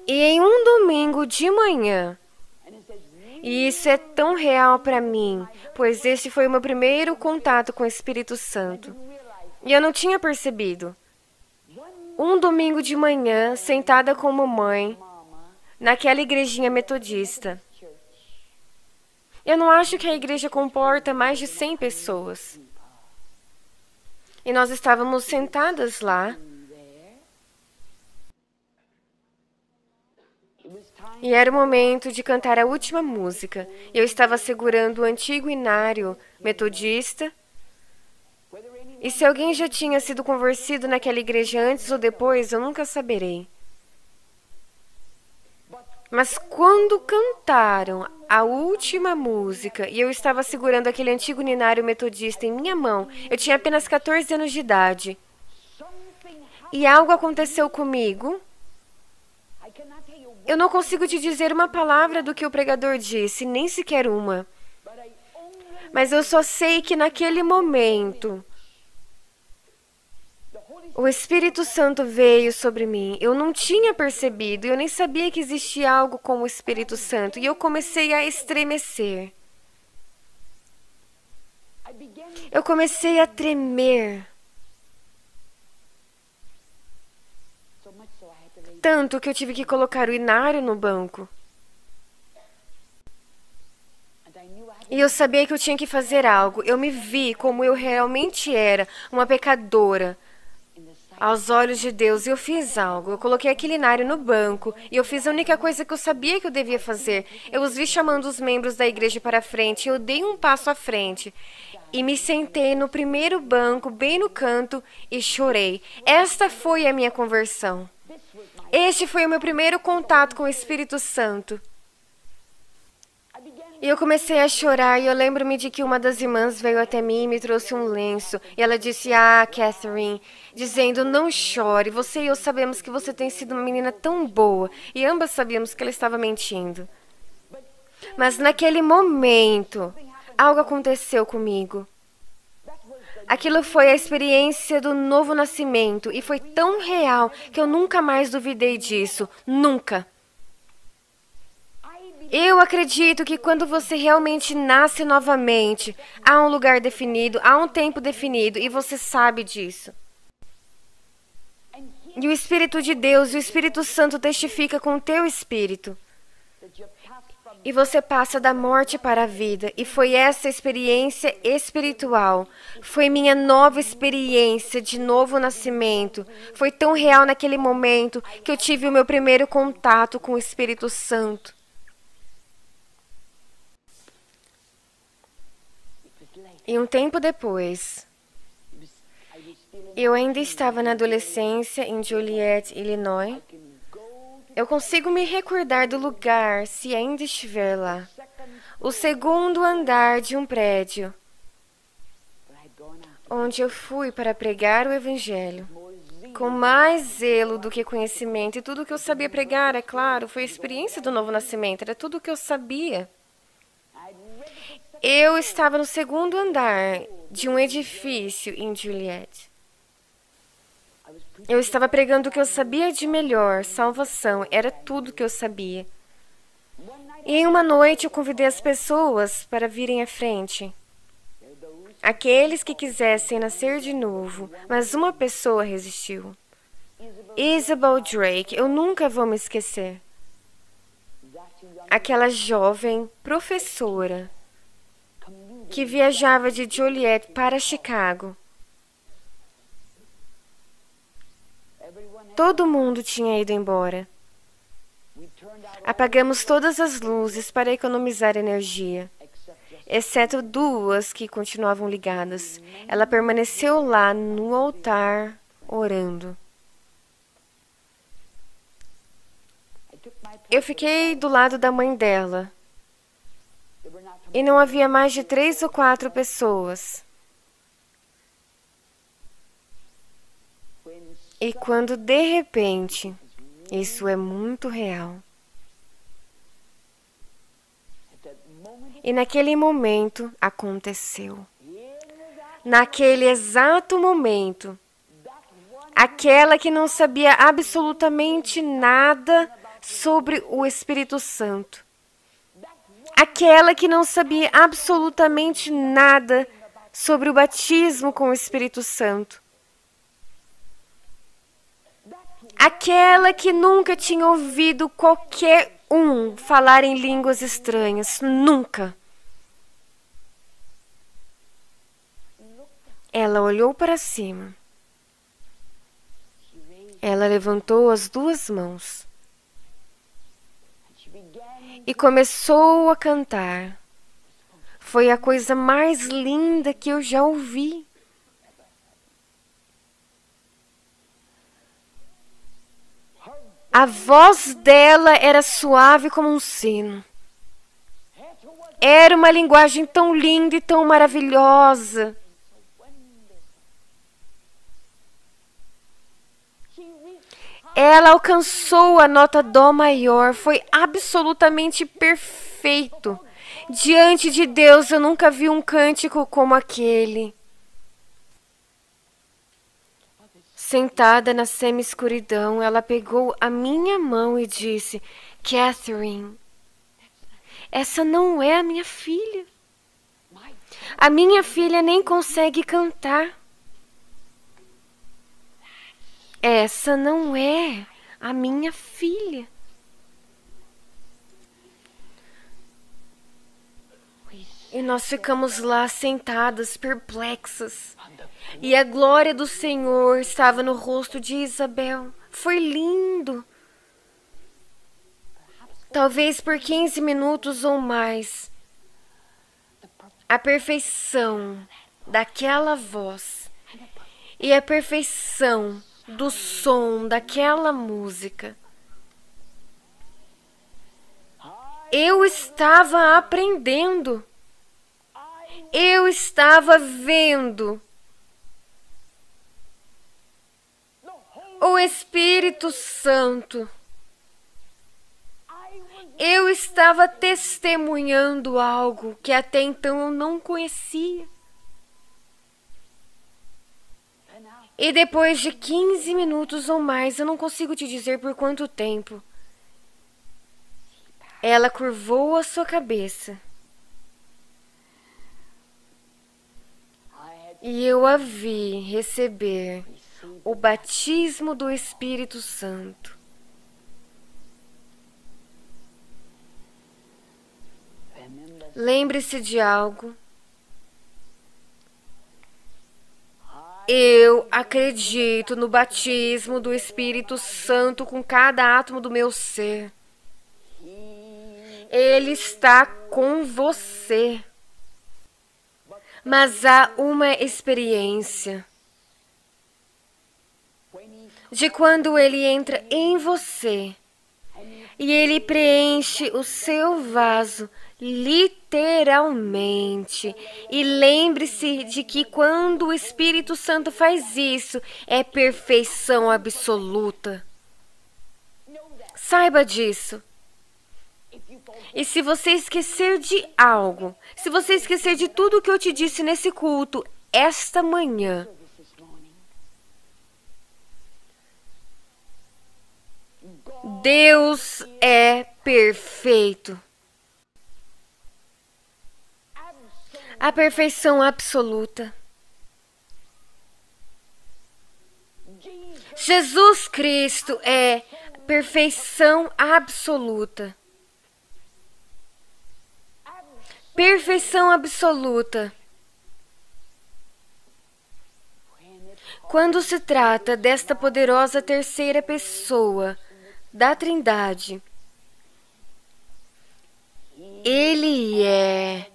[SPEAKER 2] E em um domingo de manhã, e isso é tão real para mim, pois esse foi o meu primeiro contato com o Espírito Santo. E eu não tinha percebido. Um domingo de manhã, sentada com mamãe, naquela igrejinha metodista. Eu não acho que a igreja comporta mais de 100 pessoas. E nós estávamos sentadas lá. E era o momento de cantar a última música. Eu estava segurando o antigo inário metodista. E se alguém já tinha sido convertido naquela igreja antes ou depois, eu nunca saberei. Mas quando cantaram a última música e eu estava segurando aquele antigo inário metodista em minha mão, eu tinha apenas 14 anos de idade. E algo aconteceu comigo. Eu não consigo te dizer uma palavra do que o pregador disse, nem sequer uma. Mas eu só sei que naquele momento, o Espírito Santo veio sobre mim. Eu não tinha percebido, eu nem sabia que existia algo como o Espírito Santo. E eu comecei a estremecer. Eu comecei a tremer. Tanto que eu tive que colocar o inário no banco. E eu sabia que eu tinha que fazer algo. Eu me vi como eu realmente era, uma pecadora. Aos olhos de Deus, eu fiz algo. Eu coloquei aquele inário no banco e eu fiz a única coisa que eu sabia que eu devia fazer. Eu os vi chamando os membros da igreja para frente. Eu dei um passo à frente e me sentei no primeiro banco, bem no canto, e chorei. Esta foi a minha conversão. Este foi o meu primeiro contato com o Espírito Santo. E eu comecei a chorar e eu lembro-me de que uma das irmãs veio até mim e me trouxe um lenço. E ela disse, Catherine, dizendo, não chore, você e eu sabemos que você tem sido uma menina tão boa. E ambas sabíamos que ela estava mentindo. Mas naquele momento, algo aconteceu comigo. Aquilo foi a experiência do novo nascimento e foi tão real que eu nunca mais duvidei disso. Nunca. Eu acredito que quando você realmente nasce novamente, há um lugar definido, há um tempo definido e você sabe disso. E o Espírito de Deus e o Espírito Santo testifica com o teu espírito. E você passa da morte para a vida. E foi essa experiência espiritual. Foi minha nova experiência de novo nascimento. Foi tão real naquele momento que eu tive o meu primeiro contato com o Espírito Santo. E um tempo depois, eu ainda estava na adolescência em Joliet, Illinois. Eu consigo me recordar do lugar, se ainda estiver lá. O segundo andar de um prédio, onde eu fui para pregar o Evangelho. Com mais zelo do que conhecimento. E tudo o que eu sabia pregar, é claro, foi a experiência do novo nascimento. Era tudo o que eu sabia. Eu estava no segundo andar de um edifício em Joliet. Eu estava pregando o que eu sabia de melhor, salvação, era tudo que eu sabia. E em uma noite eu convidei as pessoas para virem à frente. Aqueles que quisessem nascer de novo, mas uma pessoa resistiu. Isabel Drake, eu nunca vou me esquecer. Aquela jovem professora que viajava de Joliet para Chicago. Todo mundo tinha ido embora. Apagamos todas as luzes para economizar energia, exceto duas que continuavam ligadas. Ela permaneceu lá no altar, orando. Eu fiquei do lado da mãe dela. E não havia mais de 3 ou 4 pessoas. E quando de repente, isso é muito real. E naquele momento aconteceu. Naquele exato momento, aquela que não sabia absolutamente nada sobre o Espírito Santo. Aquela que não sabia absolutamente nada sobre o batismo com o Espírito Santo. Aquela que nunca tinha ouvido qualquer um falar em línguas estranhas. Nunca. Ela olhou para cima. Ela levantou as 2 mãos. E começou a cantar. Foi a coisa mais linda que eu já ouvi. A voz dela era suave como um sino. Era uma linguagem tão linda e tão maravilhosa. Ela alcançou a nota dó maior. Foi absolutamente perfeito. Diante de Deus, eu nunca vi um cântico como aquele. Sentada na semi-escuridão, ela pegou a minha mão e disse, Catherine, essa não é a minha filha. A minha filha nem consegue cantar. Essa não é a minha filha. E nós ficamos lá sentadas, perplexas. E a glória do Senhor estava no rosto de Isabel. Foi lindo. Talvez por 15 minutos ou mais. A perfeição daquela voz e a perfeição do som daquela música. Eu estava aprendendo. Eu estava vendo o Espírito Santo. Eu estava testemunhando algo que até então eu não conhecia. E depois de 15 minutos ou mais, eu não consigo te dizer por quanto tempo, ela curvou a sua cabeça. E eu a vi receber o batismo do Espírito Santo. Lembre-se de algo. Eu acredito no batismo do Espírito Santo com cada átomo do meu ser. Ele está com você. Mas há uma experiência de quando ele entra em você e ele preenche o seu vaso literalmente. E lembre-se de que quando o Espírito Santo faz isso, é perfeição absoluta. Saiba disso. E se você esquecer de algo, se você esquecer de tudo que eu te disse nesse culto, esta manhã, Deus é perfeito. A perfeição absoluta. Jesus Cristo é perfeição absoluta. Perfeição absoluta. Quando se trata desta poderosa terceira pessoa da Trindade, Ele é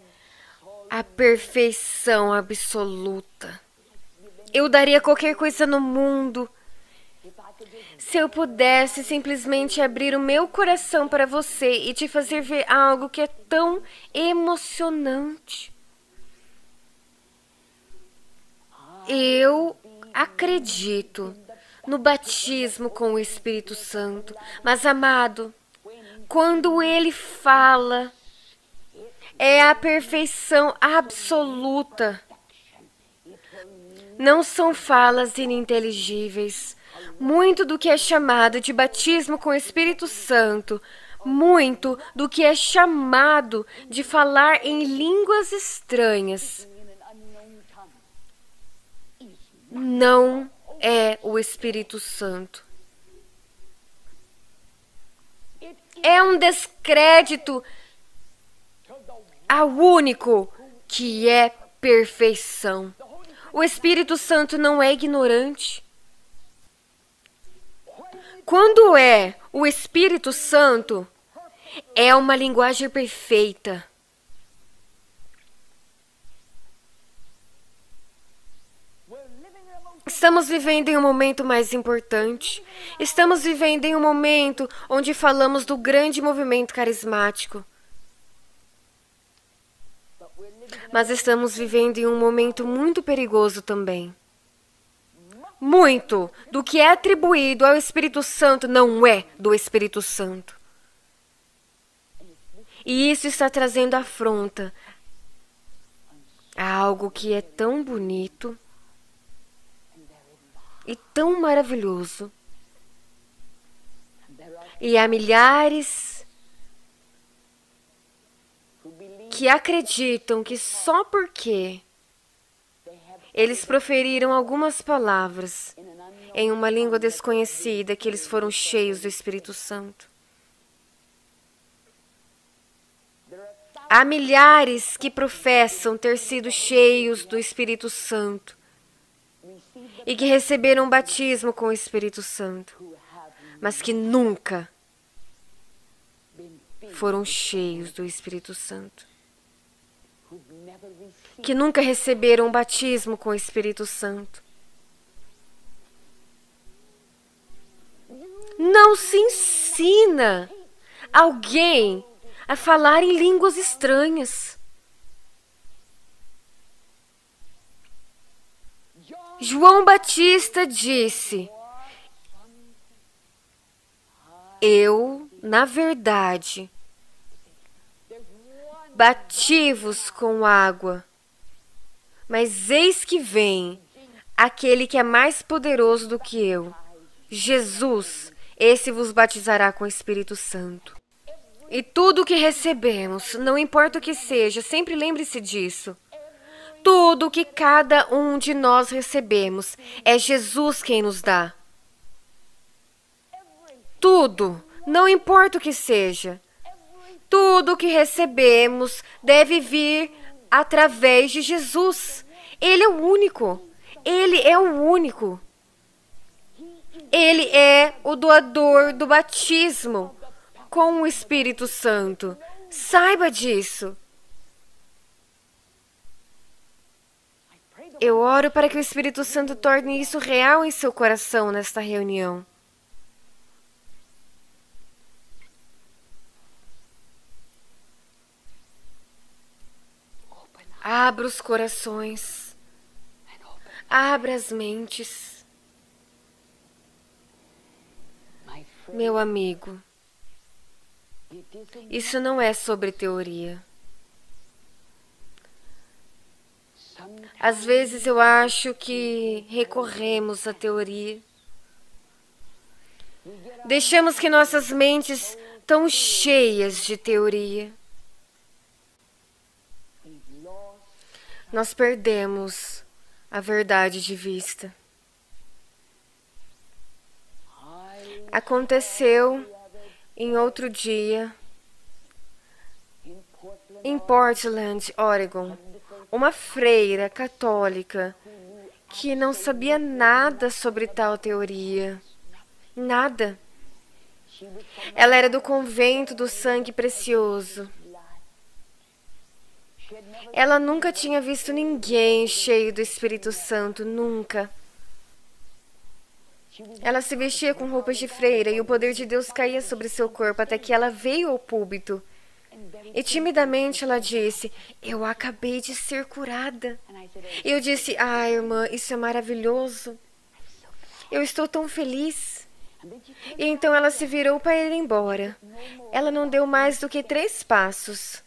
[SPEAKER 2] a perfeição absoluta. Eu daria qualquer coisa no mundo se eu pudesse simplesmente abrir o meu coração para você e te fazer ver algo que é tão emocionante. Eu acredito no batismo com o Espírito Santo, mas, amado, quando ele fala, é a perfeição absoluta. Não são falas ininteligíveis. Muito do que é chamado de batismo com o Espírito Santo, muito do que é chamado de falar em línguas estranhas, não é o Espírito Santo. É um descrédito ao único que é perfeição. O Espírito Santo não é ignorante. Quando é o Espírito Santo, é uma linguagem perfeita. Estamos vivendo em um momento mais importante. Estamos vivendo em um momento onde falamos do grande movimento carismático. Mas estamos vivendo em um momento muito perigoso também. Muito do que é atribuído ao Espírito Santo não é do Espírito Santo. E isso está trazendo afronta a algo que é tão bonito e tão maravilhoso. E há milhares que acreditam que só porque eles proferiram algumas palavras em uma língua desconhecida que eles foram cheios do Espírito Santo. Há milhares que professam ter sido cheios do Espírito Santo e que receberam batismo com o Espírito Santo, mas que nunca foram cheios do Espírito Santo. Que nunca receberam o batismo com o Espírito Santo. Não se ensina alguém a falar em línguas estranhas. João Batista disse: eu, na verdade, bati-vos com água, mas eis que vem aquele que é mais poderoso do que eu, Jesus, esse vos batizará com o Espírito Santo. E tudo o que recebemos, não importa o que seja, sempre lembre-se disso. Tudo o que cada um de nós recebemos, é Jesus quem nos dá. Tudo, não importa o que seja. Tudo o que recebemos deve vir através de Jesus. Ele é o único. Ele é o único. Ele é o doador do batismo com o Espírito Santo. Saiba disso. Eu oro para que o Espírito Santo torne isso real em seu coração nesta reunião. Abra os corações. Abra as mentes. Meu amigo, isso não é sobre teoria. Às vezes eu acho que recorremos à teoria. Deixamos que nossas mentes estão cheias de teoria. Nós perdemos a verdade de vista. Aconteceu em outro dia, em Portland, Oregon, uma freira católica que não sabia nada sobre tal teoria. Nada. Ela era do convento do sangue precioso. Ela nunca tinha visto ninguém cheio do Espírito Santo, nunca. Ela se vestia com roupas de freira e o poder de Deus caía sobre seu corpo até que ela veio ao púlpito. E timidamente ela disse: eu acabei de ser curada. E eu disse: ah, irmã, isso é maravilhoso. Eu estou tão feliz. E então ela se virou para ir embora. Ela não deu mais do que 3 passos.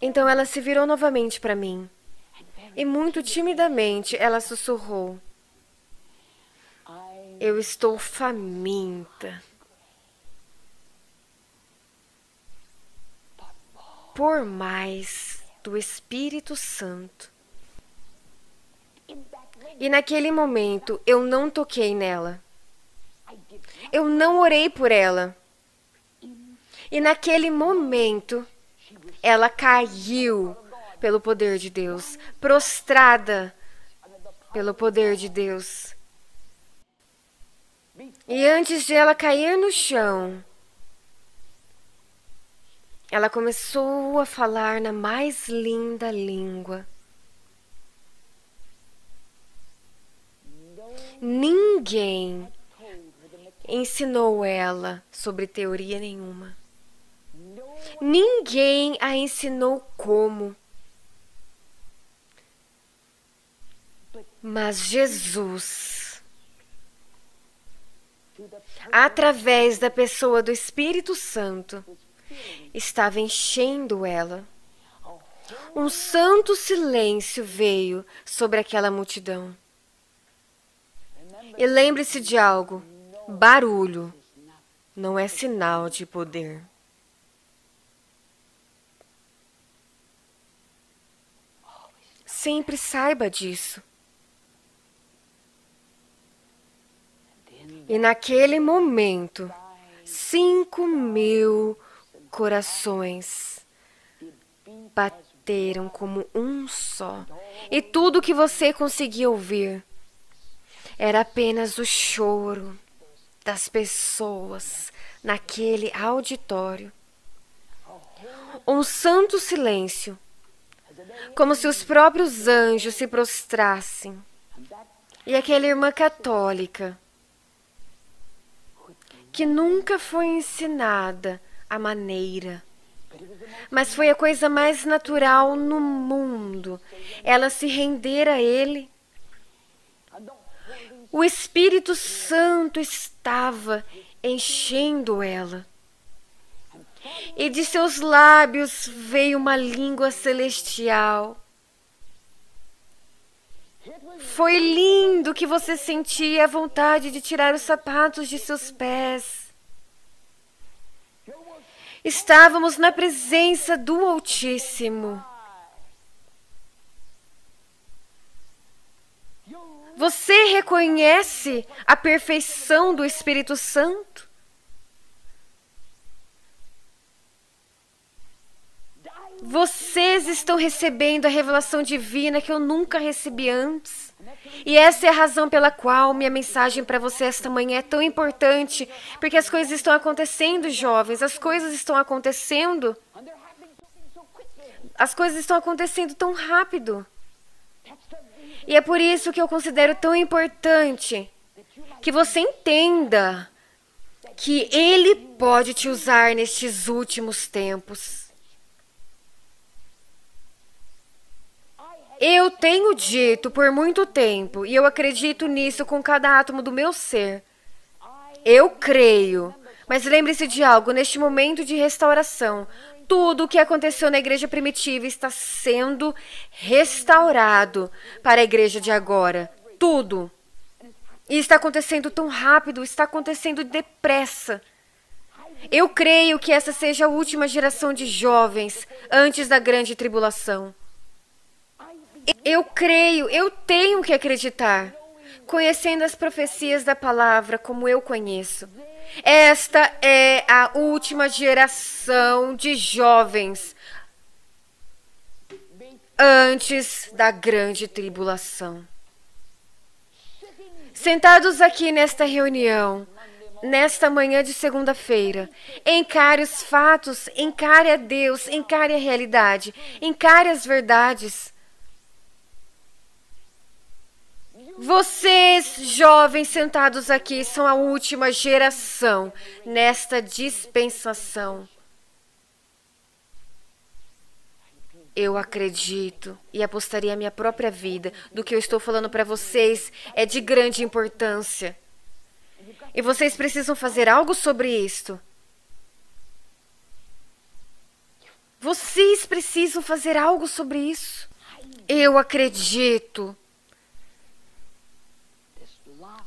[SPEAKER 2] Então ela se virou novamente para mim. E muito timidamente ela sussurrou: eu estou faminta por mais do Espírito Santo. E naquele momento eu não toquei nela. Eu não orei por ela. E naquele momento ela caiu pelo poder de Deus, prostrada pelo poder de Deus. E antes de ela cair no chão, ela começou a falar na mais linda língua. Ninguém ensinou ela sobre teoria nenhuma. Ninguém a ensinou como. Mas Jesus, através da pessoa do Espírito Santo, estava enchendo ela. Um santo silêncio veio sobre aquela multidão. E lembre-se de algo: barulho não é sinal de poder. Sempre saiba disso. E naquele momento, 5.000 corações bateram como um só. E tudo que você conseguia ouvir era apenas o choro das pessoas naquele auditório. Um santo silêncio, como se os próprios anjos se prostrassem. E aquela irmã católica, que nunca foi ensinada a maneira Mas foi a coisa mais natural no mundo. Ela se render a Ele. O Espírito Santo estava enchendo ela. E de seus lábios veio uma língua celestial. Foi lindo que você sentia a vontade de tirar os sapatos de seus pés. Estávamos na presença do Altíssimo. Você reconhece a perfeição do Espírito Santo? Vocês estão recebendo a revelação divina que eu nunca recebi antes. E essa é a razão pela qual minha mensagem para você esta manhã é tão importante, porque as coisas estão acontecendo, jovens, as coisas estão acontecendo. As coisas estão acontecendo tão rápido. E é por isso que eu considero tão importante que você entenda que Ele pode te usar nestes últimos tempos. Eu tenho dito por muito tempo, e eu acredito nisso com cada átomo do meu ser. Eu creio. Mas lembre-se de algo, neste momento de restauração, tudo o que aconteceu na igreja primitiva está sendo restaurado para a igreja de agora. Tudo. E está acontecendo tão rápido, está acontecendo depressa. Eu creio que essa seja a última geração de jovens antes da grande tribulação. Eu creio, eu tenho que acreditar, conhecendo as profecias da palavra como eu conheço. Esta é a última geração de jovens antes da grande tribulação. Sentados aqui nesta reunião, nesta manhã de segunda-feira, encare os fatos, encare a Deus, encare a realidade, encare as verdades. Vocês, jovens sentados aqui, são a última geração nesta dispensação. Eu acredito e apostaria a minha própria vida do que eu estou falando para vocês é de grande importância. E vocês precisam fazer algo sobre isto. Vocês precisam fazer algo sobre isso. Eu acredito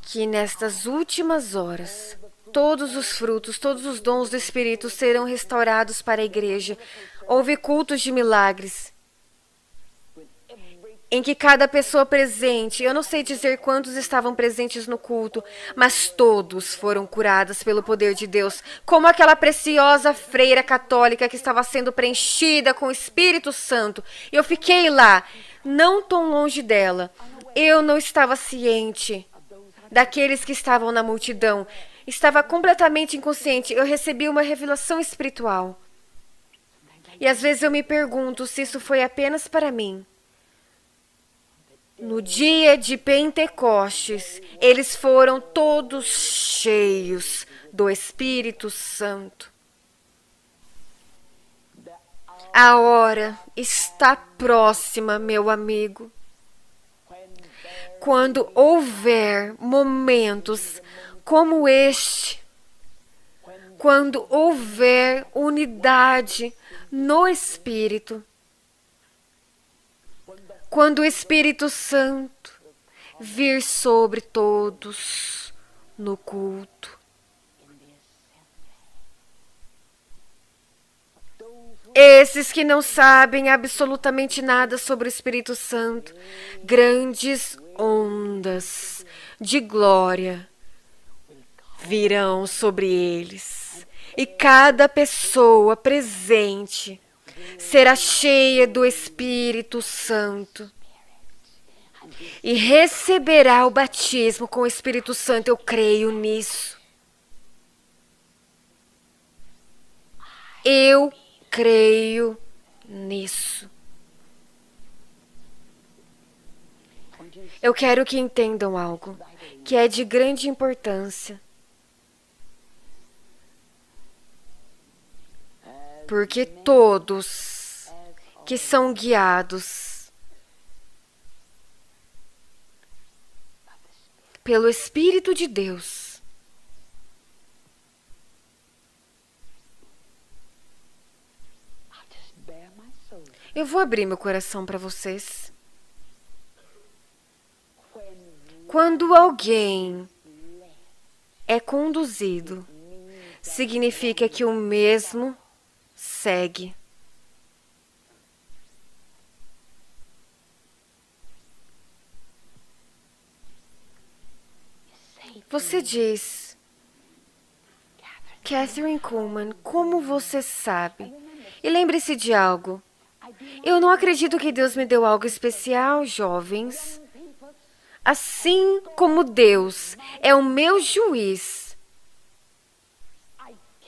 [SPEAKER 2] que nestas últimas horas, todos os frutos, todos os dons do Espírito serão restaurados para a igreja. Houve cultos de milagres, em que cada pessoa presente, eu não sei dizer quantos estavam presentes no culto, mas todos foram curados pelo poder de Deus, como aquela preciosa freira católica que estava sendo preenchida com o Espírito Santo. Eu fiquei lá, não tão longe dela. Eu não estava ciente daqueles que estavam na multidão. Estava completamente inconsciente. Eu recebi uma revelação espiritual. E às vezes eu me pergunto se isso foi apenas para mim. No dia de Pentecostes, eles foram todos cheios do Espírito Santo. A hora está próxima, meu amigo. Quando houver momentos como este, quando houver unidade no Espírito, quando o Espírito Santo vir sobre todos no culto, esses que não sabem absolutamente nada sobre o Espírito Santo, grandes ondas de glória virão sobre eles. E cada pessoa presente será cheia do Espírito Santo e receberá o batismo com o Espírito Santo. Eu creio nisso. Eu creio nisso. Eu quero que entendam algo que é de grande importância. porque todos que são guiados pelo Espírito de Deus eu vou abrir meu coração para vocês. Quando alguém é conduzido, significa que o mesmo segue. Você diz, Kathryn Kuhlman, como você sabe? E lembre-se de algo. Eu não acredito que Deus me deu algo especial, jovens. Assim como Deus é o meu juiz,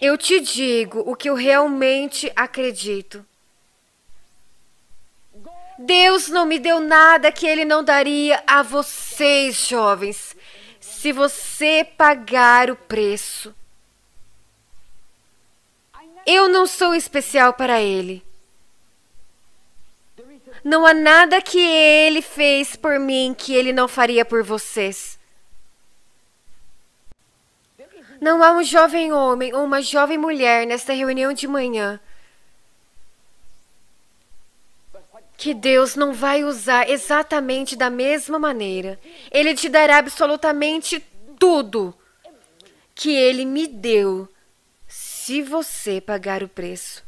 [SPEAKER 2] eu te digo o que eu realmente acredito. Deus não me deu nada que Ele não daria a vocês, jovens, se você pagar o preço. Eu não sou especial para Ele. Não há nada que Ele fez por mim que Ele não faria por vocês. Não há um jovem homem ou uma jovem mulher nesta reunião de manhã que Deus não vai usar exatamente da mesma maneira. Ele te dará absolutamente tudo que Ele me deu, se você pagar o preço.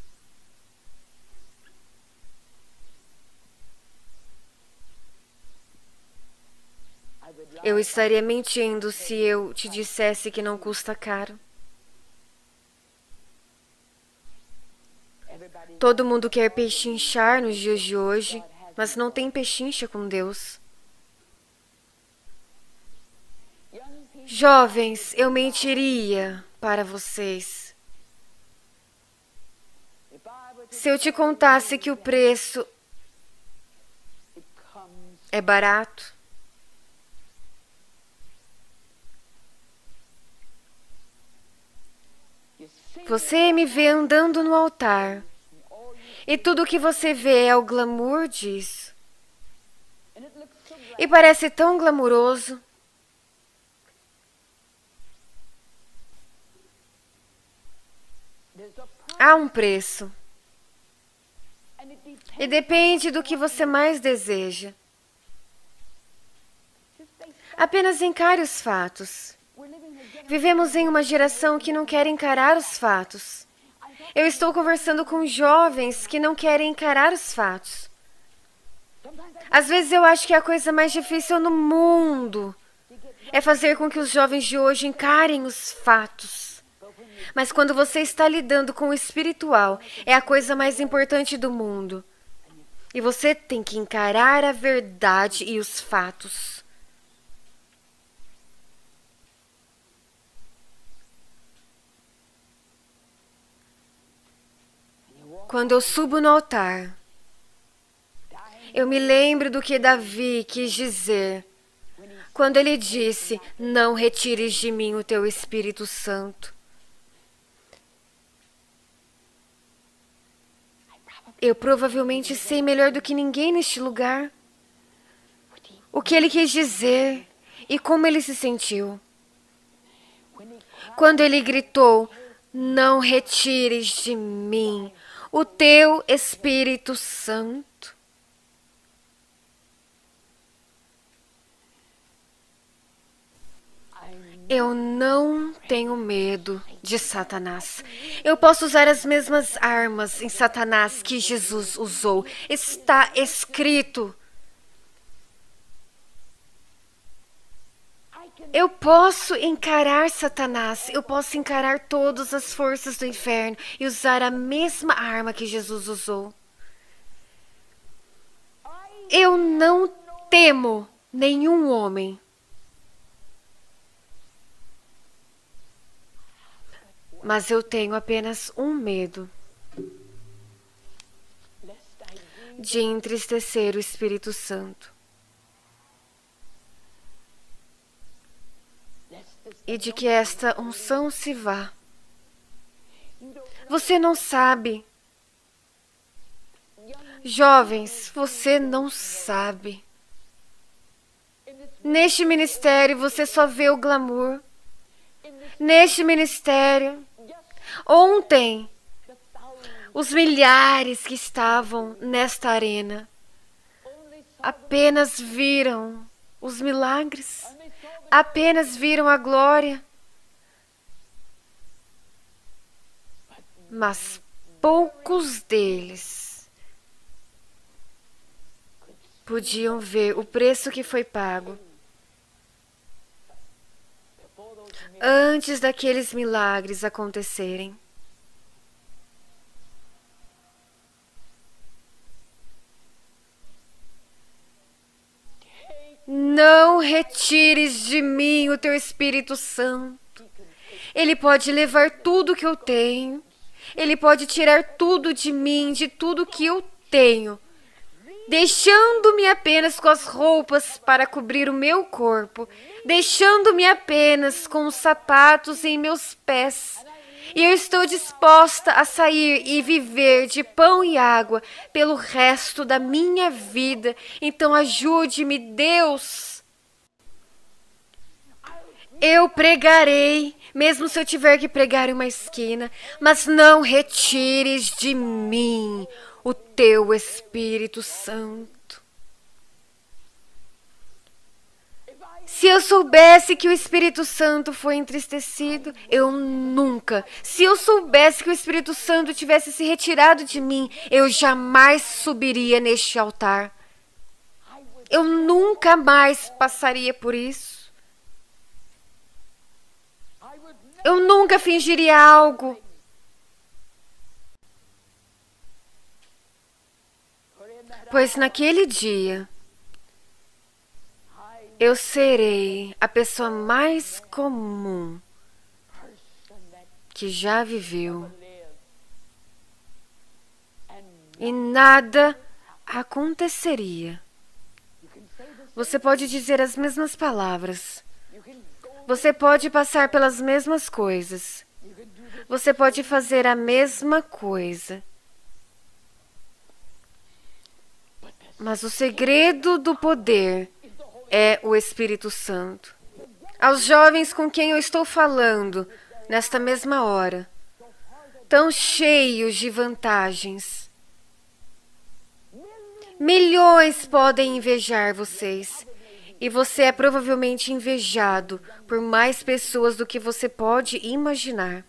[SPEAKER 2] Eu estaria mentindo se eu te dissesse que não custa caro. Todo mundo quer pechinchar nos dias de hoje, mas não tem pechincha com Deus. Jovens, eu mentiria para vocês se eu te contasse que o preço é barato. Você me vê andando no altar, e tudo o que você vê é o glamour disso. E parece tão glamuroso. Há um preço. E depende do que você mais deseja. Apenas encare os fatos. Vivemos em uma geração que não quer encarar os fatos. Eu estou conversando com jovens que não querem encarar os fatos. Às vezes eu acho que a coisa mais difícil no mundo é fazer com que os jovens de hoje encarem os fatos. Mas quando você está lidando com o espiritual, é a coisa mais importante do mundo. E você tem que encarar a verdade e os fatos. Quando eu subo no altar, eu me lembro do que Davi quis dizer quando ele disse: não retires de mim o teu Espírito Santo. Eu provavelmente sei melhor do que ninguém neste lugar o que ele quis dizer e como ele se sentiu. Quando ele gritou: não retires de mim o teu Espírito Santo. Eu não tenho medo de Satanás. Eu posso usar as mesmas armas em Satanás que Jesus usou. Está escrito. Eu posso encarar Satanás, eu posso encarar todas as forças do inferno e usar a mesma arma que Jesus usou. Eu não temo nenhum homem. Mas eu tenho apenas um medo: de entristecer o Espírito Santo. E de que esta unção se vá. Você não sabe Jovens, você não sabe. Neste ministério você só vê o glamour. Neste ministério, ontem, os milhares que estavam nesta arena apenas viram os milagres, apenas viram a glória. Mas poucos deles podiam ver o preço que foi pago antes daqueles milagres acontecerem. Não retires de mim o teu Espírito Santo. Ele pode levar tudo que eu tenho. Ele pode tirar tudo de mim, de tudo que eu tenho, deixando-me apenas com as roupas para cobrir o meu corpo, deixando-me apenas com os sapatos em meus pés. E eu estou disposta a sair e viver de pão e água pelo resto da minha vida. Então ajude-me, Deus. Eu pregarei, mesmo se eu tiver que pregar em uma esquina, mas não retires de mim o teu Espírito Santo. Se eu soubesse que o Espírito Santo foi entristecido, eu nunca. Se eu soubesse que o Espírito Santo tivesse se retirado de mim, eu jamais subiria neste altar. Eu nunca mais passaria por isso. Eu nunca fingiria algo. Pois naquele dia, eu serei a pessoa mais comum que já viveu. E nada aconteceria. Você pode dizer as mesmas palavras. Você pode passar pelas mesmas coisas. Você pode fazer a mesma coisa. Mas o segredo do poder é o Espírito Santo. Aos jovens com quem eu estou falando, nesta mesma hora, tão cheios de vantagens. Milhões podem invejar vocês. E você é provavelmente invejado por mais pessoas do que você pode imaginar.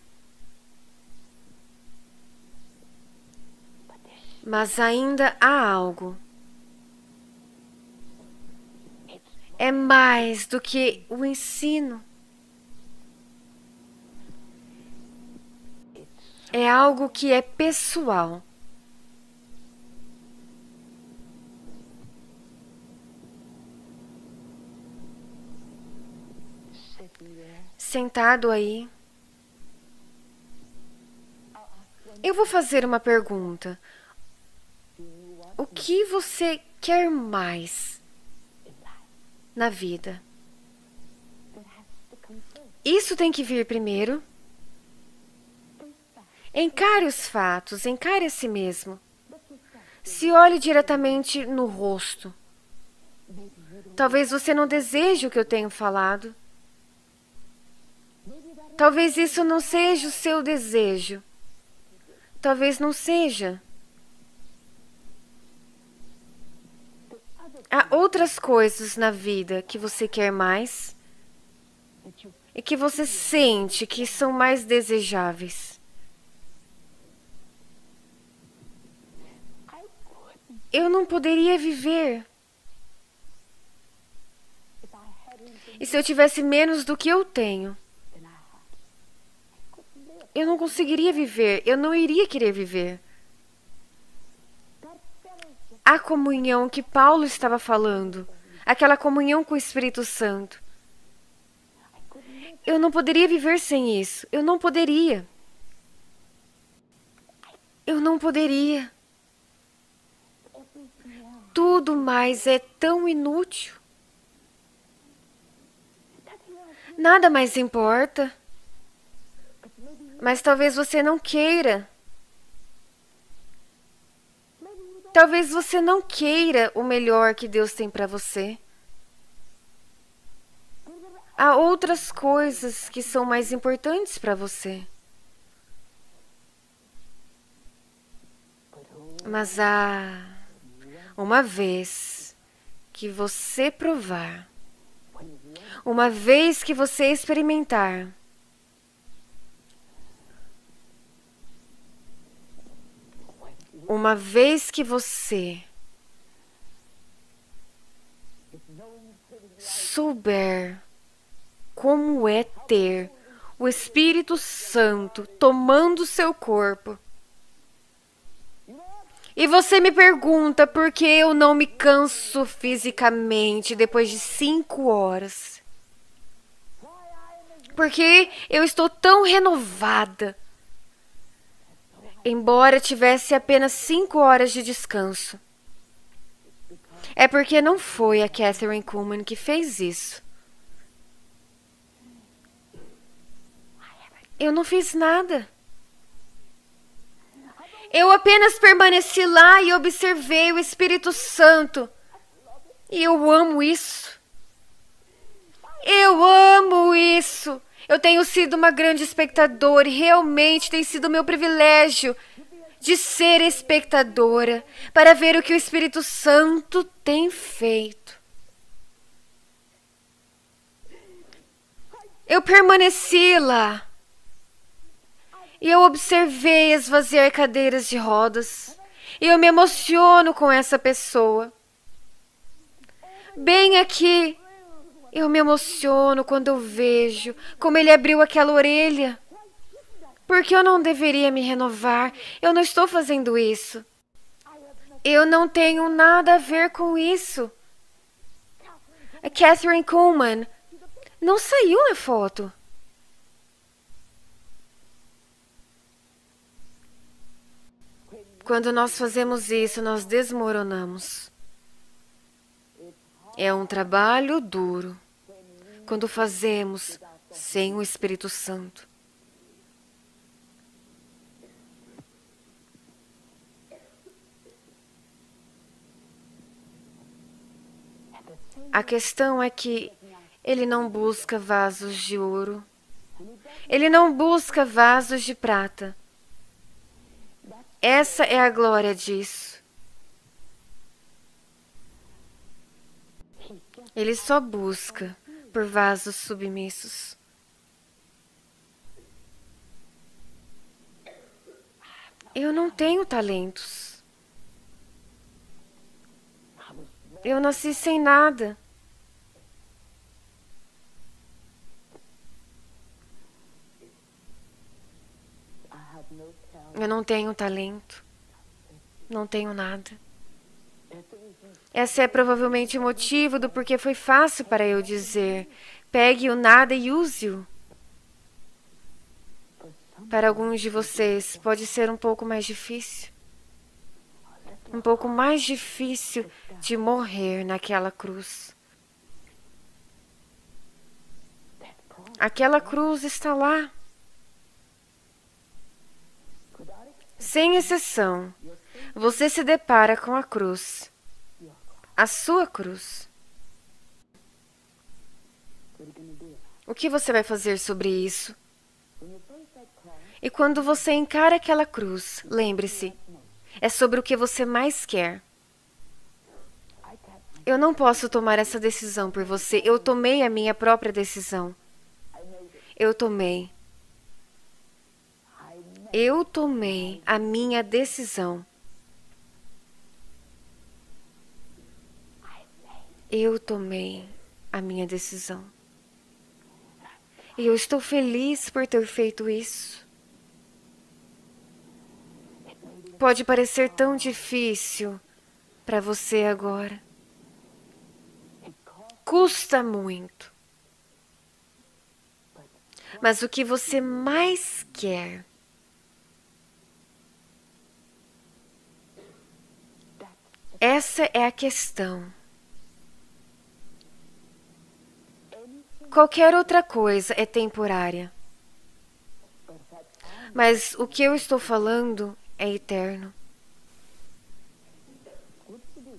[SPEAKER 2] Mas ainda há algo. É mais do que o ensino. É algo que é pessoal. Sentado aí, eu vou fazer uma pergunta. O que você quer mais na vida? Isso tem que vir primeiro. Encare os fatos, encare a si mesmo. Se olhe diretamente no rosto. Talvez você não deseje o que eu tenho falado. Talvez isso não seja o seu desejo. Talvez não seja. Há outras coisas na vida que você quer mais e que você sente que são mais desejáveis. Eu não poderia viver. E se eu tivesse menos do que eu tenho? Eu não conseguiria viver, eu não iria querer viver. A comunhão que Paulo estava falando, aquela comunhão com o Espírito Santo. Eu não poderia viver sem isso, eu não poderia. Eu não poderia. Tudo mais é tão inútil. Nada mais importa. Mas talvez você não queira. Talvez você não queira o melhor que Deus tem para você. Há outras coisas que são mais importantes para você. Mas uma vez que você provar, uma vez que você experimentar, uma vez que você souber como é ter o Espírito Santo tomando seu corpo, e você me pergunta por que eu não me canso fisicamente depois de 5 horas. Porque eu estou tão renovada, embora tivesse apenas 5 horas de descanso. É porque não foi a Kathryn Kuhlman que fez isso. Eu não fiz nada. Eu apenas permaneci lá e observei o Espírito Santo. E eu amo isso. Eu amo isso. Eu tenho sido uma grande espectadora e realmente tem sido meu privilégio de ser espectadora para ver o que o Espírito Santo tem feito. Eu permaneci lá. E eu observei esvaziar cadeiras de rodas. E eu me emociono com essa pessoa. Bem aqui, eu me emociono quando eu vejo como ele abriu aquela orelha. Porque eu não deveria me renovar. Eu não estou fazendo isso. Eu não tenho nada a ver com isso. A Kathryn Kuhlman não saiu na foto. Quando nós fazemos isso, nós desmoronamos. É um trabalho duro quando fazemos sem o Espírito Santo. A questão é que ele não busca vasos de ouro. Ele não busca vasos de prata. Essa é a glória disso. Ele só busca por vasos submissos. Eu não tenho talentos. Eu nasci sem nada. Eu não tenho talento. Não tenho nada. Esse é provavelmente o motivo do porquê foi fácil para eu dizer: pegue o nada e use-o. Para alguns de vocês, pode ser um pouco mais difícil. Um pouco mais difícil de morrer naquela cruz. Aquela cruz está lá. Sem exceção, você se depara com a cruz. A sua cruz. O que você vai fazer sobre isso? E quando você encara aquela cruz, lembre-se, é sobre o que você mais quer. Eu não posso tomar essa decisão por você. Eu tomei a minha própria decisão. Eu tomei a minha decisão. Eu tomei a minha decisão. E eu estou feliz por ter feito isso. Pode parecer tão difícil para você agora. Custa muito. Mas o que você mais quer essa é a questão. Qualquer outra coisa é temporária. Mas o que eu estou falando é eterno.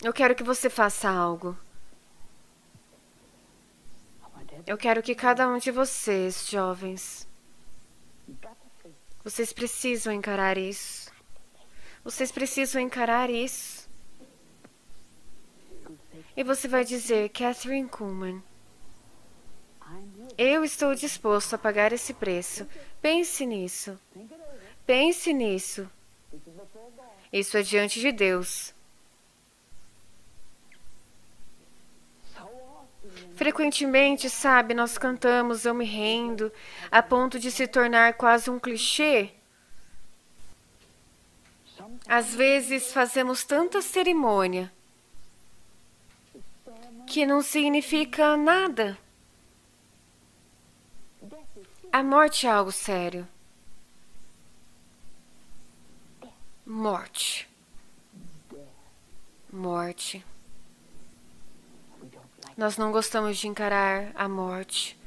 [SPEAKER 2] Eu quero que você faça algo. Eu quero que cada um de vocês, jovens, vocês precisam encarar isso. Vocês precisam encarar isso. E você vai dizer, Kathryn Kuhlman, eu estou disposto a pagar esse preço. Pense nisso. Pense nisso. Isso é diante de Deus. Frequentemente, sabe, nós cantamos Eu Me Rendo, a ponto de se tornar quase um clichê. Às vezes fazemos tanta cerimônia que não significa nada. A morte é algo sério. Morte. Morte. Nós não gostamos de encarar a morte.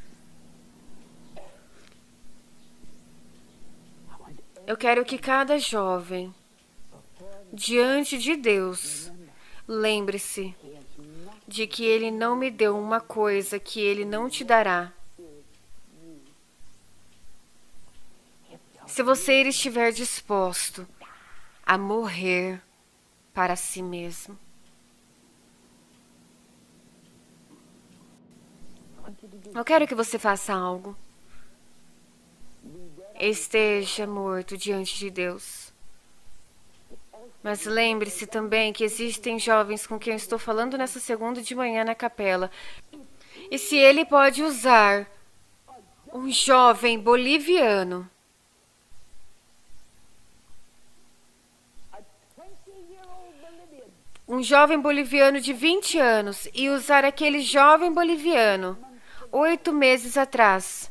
[SPEAKER 2] Eu quero que cada jovem, diante de Deus, lembre-se de que Ele não me deu uma coisa que Ele não te dará. Se você estiver disposto a morrer para si mesmo. Eu quero que você faça algo. Esteja morto diante de Deus. Mas lembre-se também que existem jovens com quem eu estou falando nessa segunda de manhã na capela. E se ele pode usar um jovem boliviano de 20 anos e usar aquele jovem boliviano 8 meses atrás,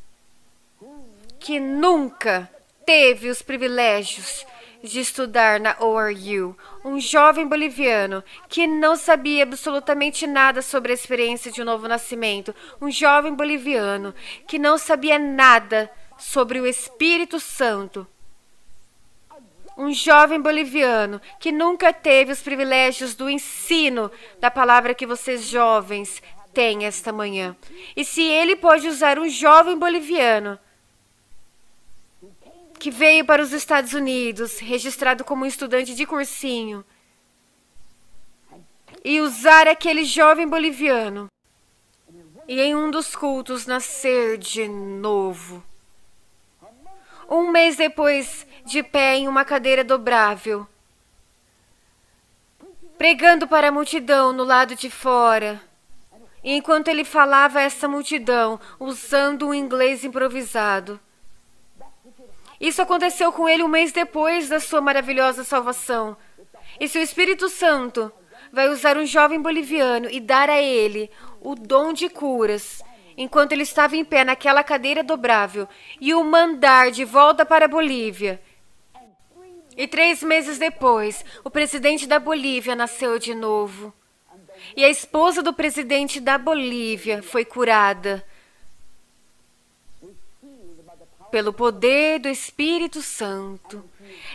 [SPEAKER 2] que nunca teve os privilégios de estudar na ORU, um jovem boliviano que não sabia absolutamente nada sobre a experiência de um novo nascimento, um jovem boliviano que não sabia nada sobre o Espírito Santo, um jovem boliviano que nunca teve os privilégios do ensino da palavra que vocês jovens têm esta manhã. E se ele pode usar um jovem boliviano que veio para os Estados Unidos, registrado como um estudante de cursinho, e usar aquele jovem boliviano, e em um dos cultos nascer de novo, um mês depois, de pé em uma cadeira dobrável, pregando para a multidão no lado de fora, e enquanto ele falava a essa multidão, usando um inglês improvisado. Isso aconteceu com ele um mês depois da sua maravilhosa salvação. E se o Espírito Santo vai usar um jovem boliviano e dar a ele o dom de curas, enquanto ele estava em pé naquela cadeira dobrável, e o mandar de volta para a Bolívia. E 3 meses depois, o presidente da Bolívia nasceu de novo. E a esposa do presidente da Bolívia foi curada pelo poder do Espírito Santo.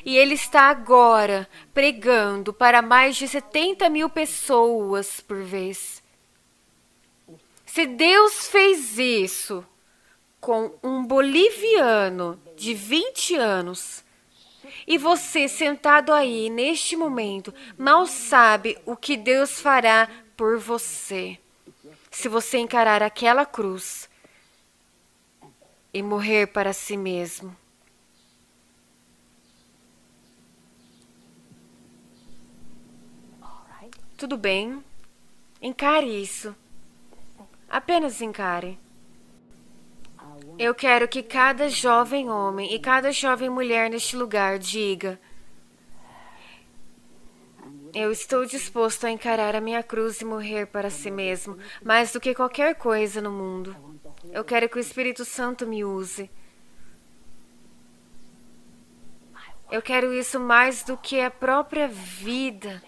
[SPEAKER 2] E ele está agora pregando para mais de 70 mil pessoas por vez. Se Deus fez isso com um boliviano de 20 anos, e você sentado aí neste momento mal sabe o que Deus fará por você, se você encarar aquela cruz e morrer para si mesmo. Tudo bem, encare isso. Apenas encare. Eu quero que cada jovem homem e cada jovem mulher neste lugar diga: eu estou disposto a encarar a minha cruz e morrer para si mesmo, mais do que qualquer coisa no mundo. Eu quero que o Espírito Santo me use. Eu quero isso mais do que a própria vida.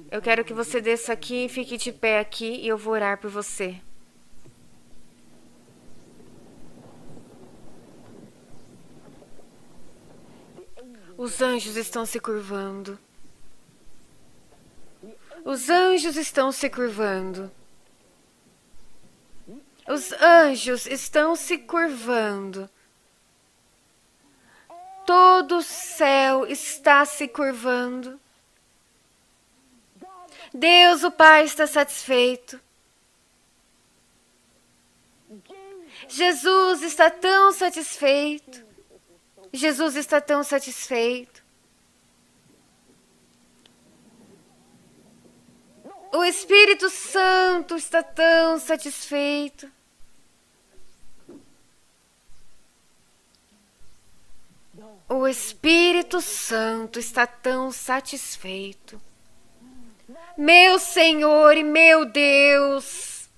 [SPEAKER 2] Eu quero que você desça aqui e fique de pé aqui e eu vou orar por você. Os anjos estão se curvando. Os anjos estão se curvando. Os anjos estão se curvando. Todo o céu está se curvando. Deus, o Pai, está satisfeito. Jesus está tão satisfeito. Jesus está tão satisfeito. O Espírito Santo está tão satisfeito. O Espírito Santo está tão satisfeito. Meu Senhor e meu Deus,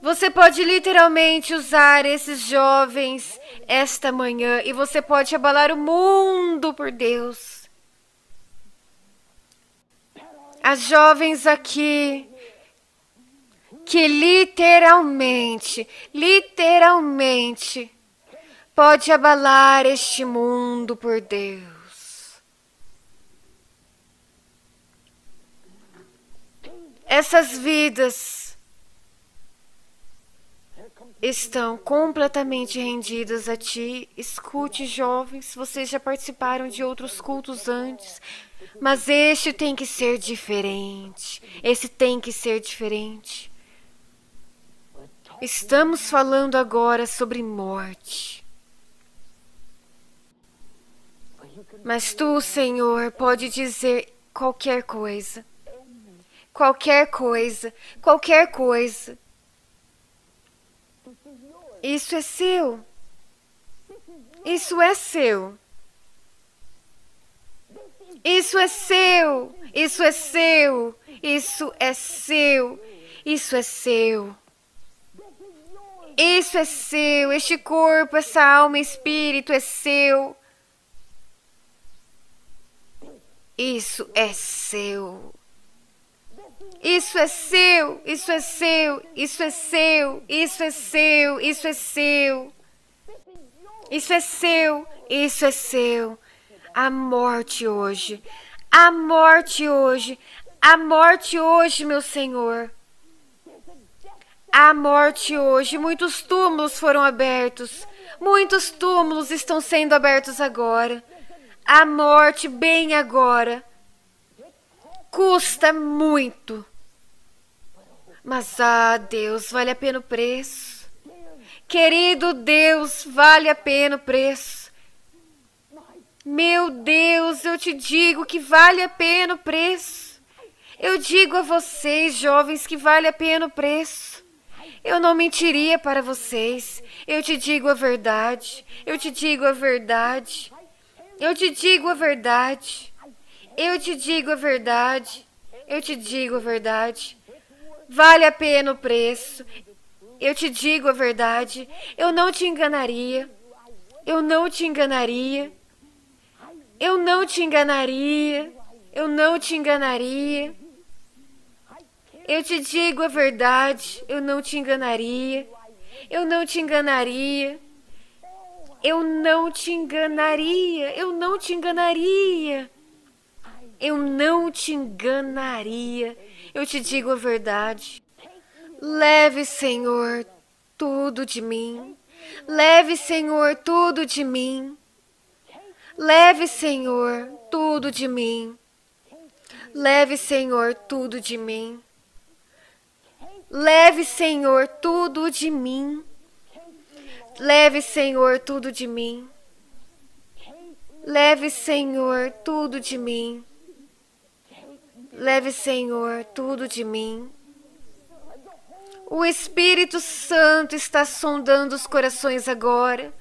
[SPEAKER 2] você pode literalmente usar esses jovens esta manhã e você pode abalar o mundo por Deus. As jovens aqui que literalmente pode abalar este mundo por Deus. Essas vidas estão completamente rendidas a Ti. Escute, jovens, vocês já participaram de outros cultos antes, mas este tem que ser diferente. Esse tem que ser diferente. Estamos falando agora sobre morte. Mas Tu, Senhor, pode dizer qualquer coisa. Qualquer coisa, qualquer coisa. Isso é seu. Isso é seu. Isso é seu. Isso é seu. Isso é seu. Isso é seu. Isso é seu. Este corpo, essa alma e espírito é seu. Isso é seu. Isso é seu, isso é seu, isso é seu, isso é seu, isso é seu. Isso é seu, isso é seu. A morte hoje, a morte hoje, a morte hoje, meu Senhor. A morte hoje, muitos túmulos foram abertos, muitos túmulos estão sendo abertos agora. A morte bem agora. Custa muito. Mas, Deus, vale a pena o preço. Querido Deus, vale a pena o preço. Meu Deus, eu te digo que vale a pena o preço. Eu digo a vocês, jovens, que vale a pena o preço. Eu não mentiria para vocês. Eu te digo a verdade. Eu te digo a verdade. Eu te digo a verdade. Eu te digo a verdade. Eu te digo a verdade. Vale a pena o preço. Eu te digo a verdade. Eu não te enganaria. Eu não te enganaria. Eu não te enganaria. Eu não te enganaria. Eu te digo a verdade. Eu não te enganaria. Eu não te enganaria. Eu não te enganaria. Eu não te enganaria. Eu não te enganaria. Eu te digo a verdade. Leve, Senhor, tudo de mim. Leve, Senhor, tudo de mim. Leve, Senhor, tudo de mim. Leve, Senhor, tudo de mim. Leve, Senhor, tudo de mim. Leve, Senhor, tudo de mim. Leve, Senhor, tudo de mim. Leve, Senhor, tudo de mim. O Espírito Santo está sondando os corações agora.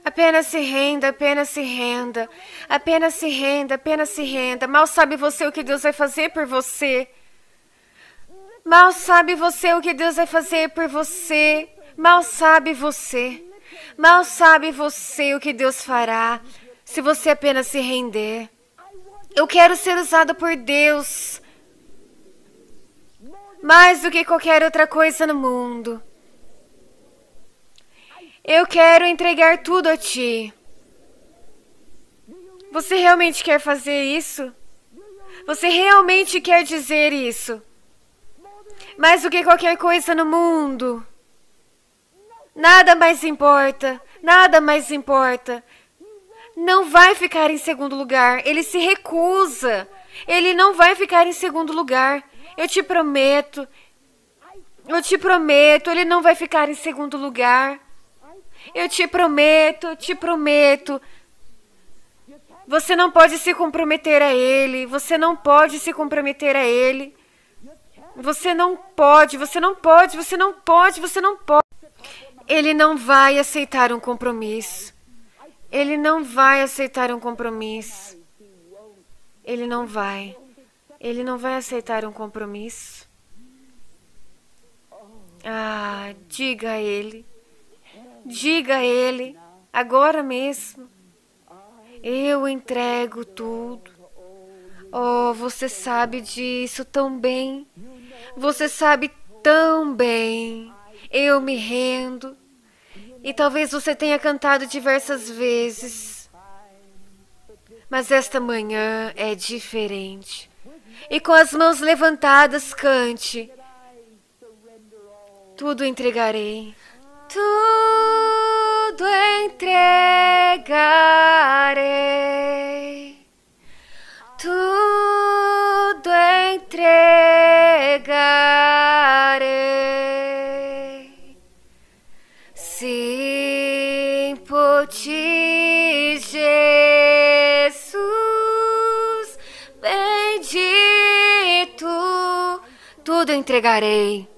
[SPEAKER 2] Apenas se renda, apenas se renda. Apenas se renda, apenas se renda. Mal sabe você o que Deus vai fazer por você. Mal sabe você o que Deus vai fazer por você. Mal sabe você. Mal sabe você o que Deus fará se você apenas se render. Eu quero ser usado por Deus mais do que qualquer outra coisa no mundo. Eu quero entregar tudo a Ti. Você realmente quer fazer isso? Você realmente quer dizer isso? Mais do que qualquer coisa no mundo. Nada mais importa. Nada mais importa. Não vai ficar em segundo lugar. Ele se recusa. Ele não vai ficar em segundo lugar. Eu te prometo. Eu te prometo. Ele não vai ficar em segundo lugar. Eu te prometo. Eu te prometo. Você não pode se comprometer a ele. Você não pode se comprometer a ele. Você não pode. Você não pode. Você não pode. Você não pode. Ele não vai aceitar um compromisso. Ele não vai aceitar um compromisso. Ele não vai. Ele não vai aceitar um compromisso. Ah, diga a ele. Diga a ele. Agora mesmo. Eu entrego tudo. Oh, você sabe disso tão bem. Você sabe tão bem. Eu me rendo. E talvez você tenha cantado diversas vezes. Mas esta manhã é diferente. E com as mãos levantadas, cante. Tudo entregarei. Tudo entregarei. Tudo entregarei. Sim, por ti, Jesus, bendito, tudo entregarei.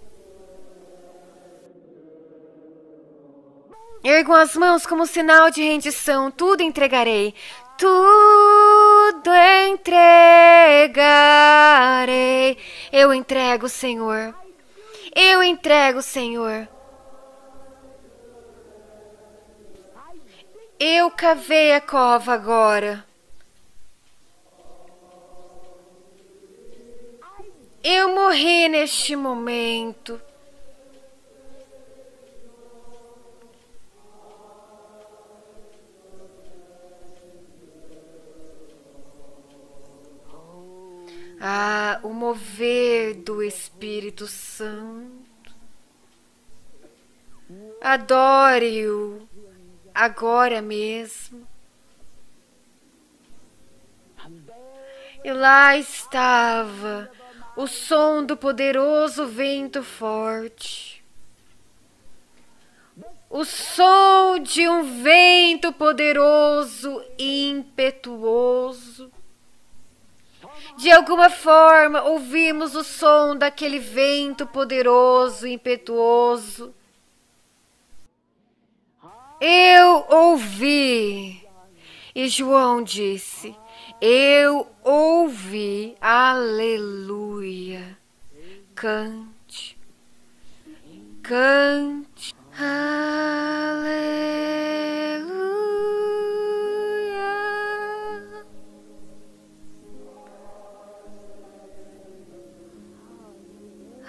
[SPEAKER 2] Ergam as mãos como sinal de rendição, tudo entregarei. Tudo entregarei. Eu entrego, Senhor. Eu entrego, Senhor. Eu cavei a cova agora. Eu morri neste momento. Ah, o mover do Espírito Santo. Adore-o agora mesmo. E lá estava o som do poderoso vento forte. O som de um vento poderoso e impetuoso. De alguma forma, ouvimos o som daquele vento poderoso e impetuoso. Eu ouvi. E João disse, eu ouvi. Aleluia. Cante. Cante. Aleluia.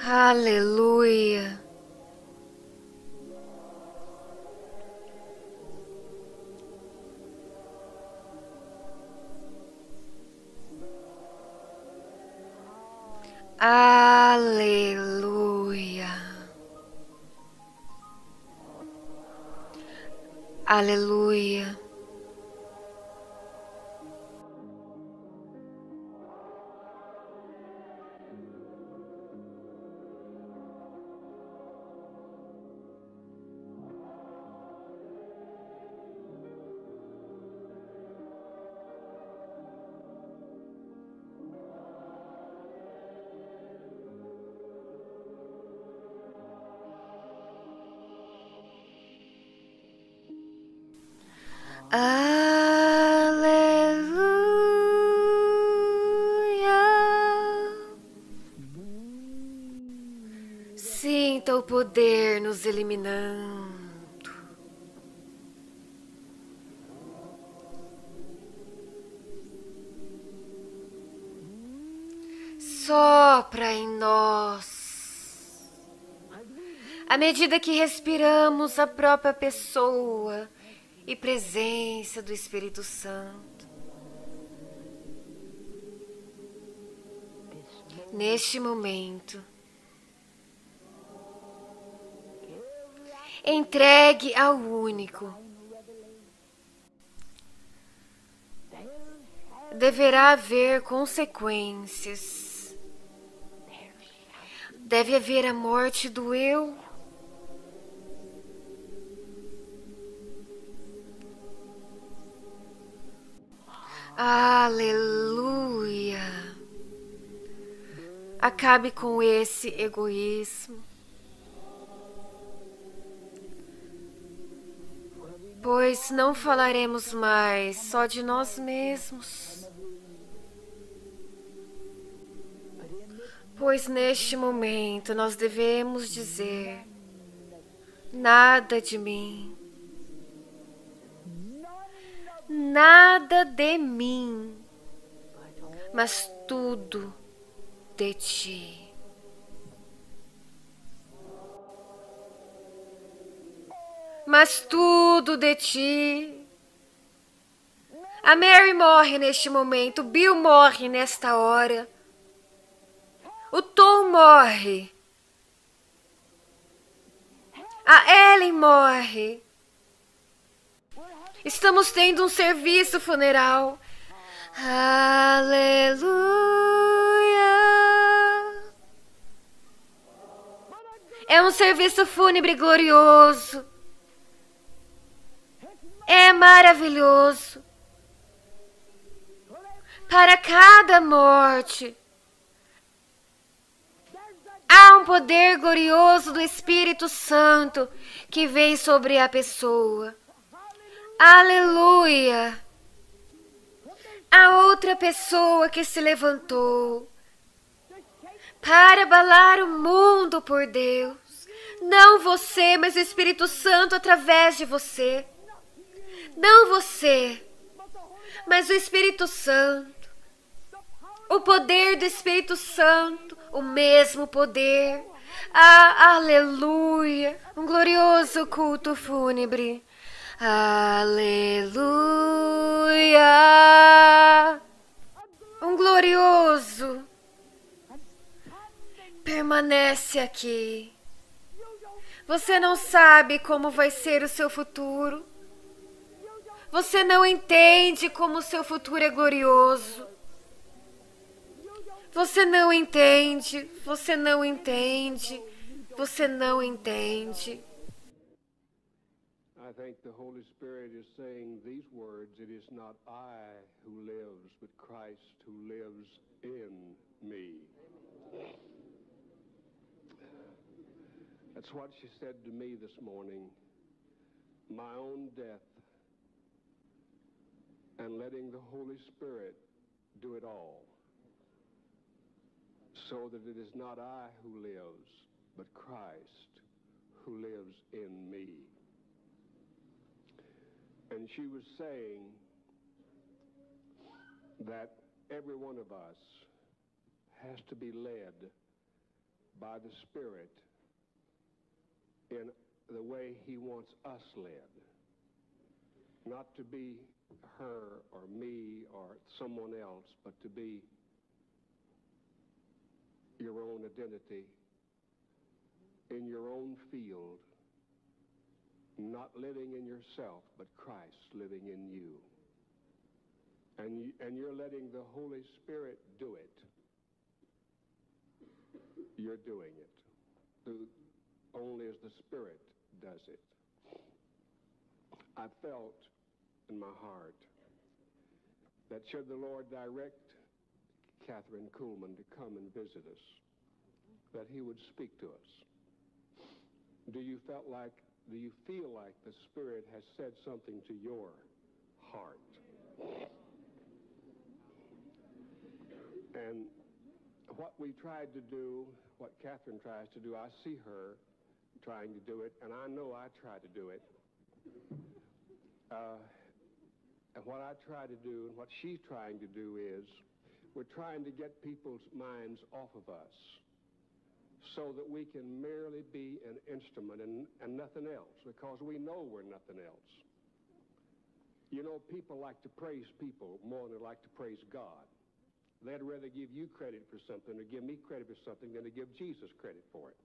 [SPEAKER 2] Aleluia. Aleluia. Aleluia. Aleluia. Sinta o poder nos eliminando. Sopra em nós. À medida que respiramos a própria pessoa e presença do Espírito Santo. neste momento. Entregue ao único. Deverá haver consequências. Deve haver a morte do eu. Aleluia! Acabe com esse egoísmo. Pois não falaremos mais só de nós mesmos. Pois neste momento nós devemos dizer: nada de mim, nada de mim, mas tudo de ti. Mas tudo de ti. A Mary morre neste momento, o Bill morre nesta hora. O Tom morre. A Ellen morre. Estamos tendo um serviço funeral. Aleluia. É um serviço fúnebre glorioso. É maravilhoso. Para cada morte, há um poder glorioso do Espírito Santo que vem sobre a pessoa. Aleluia! A outra pessoa que se levantou para abalar o mundo por Deus. Não você, mas o Espírito Santo através de você. Não você, mas o Espírito Santo. O poder do Espírito Santo, o mesmo poder. Ah, aleluia! Um glorioso culto fúnebre. Aleluia! Um glorioso permanece aqui. Você não sabe como vai ser o seu futuro. Você não entende como o seu futuro é glorioso. Você não entende, você não entende, você não entende.
[SPEAKER 3] I think the Holy Spirit is saying these words: it is not I who lives, but Christ who lives in me. That's what she said to me this morning. My own death and letting the Holy Spirit do it all, so that it is not I who lives, but Christ who lives in me. And she was saying that every one of us has to be led by the Spirit in the way He wants us led. Not to be her or me or someone else, but to be your own identity in your own field, not living in yourself, but Christ living in you. And you're letting the Holy Spirit do it. You're doing it. Only as the Spirit does it. I felt in my heart that should the Lord direct Catherine Kuhlman to come and visit us, that He would speak to us. Do you feel like the Spirit has said something to your heart? And what we tried to do, what Catherine tries to do, I see her trying to do it, and I know I try to do it. And what I try to do and what she's trying to do is we're trying to get people's minds off of us so that we can merely be an instrument and nothing else, because we know we're nothing else. You know, people like to praise people more than they like to praise God. they'd rather give you credit for something or give me credit for something than to give Jesus credit for it.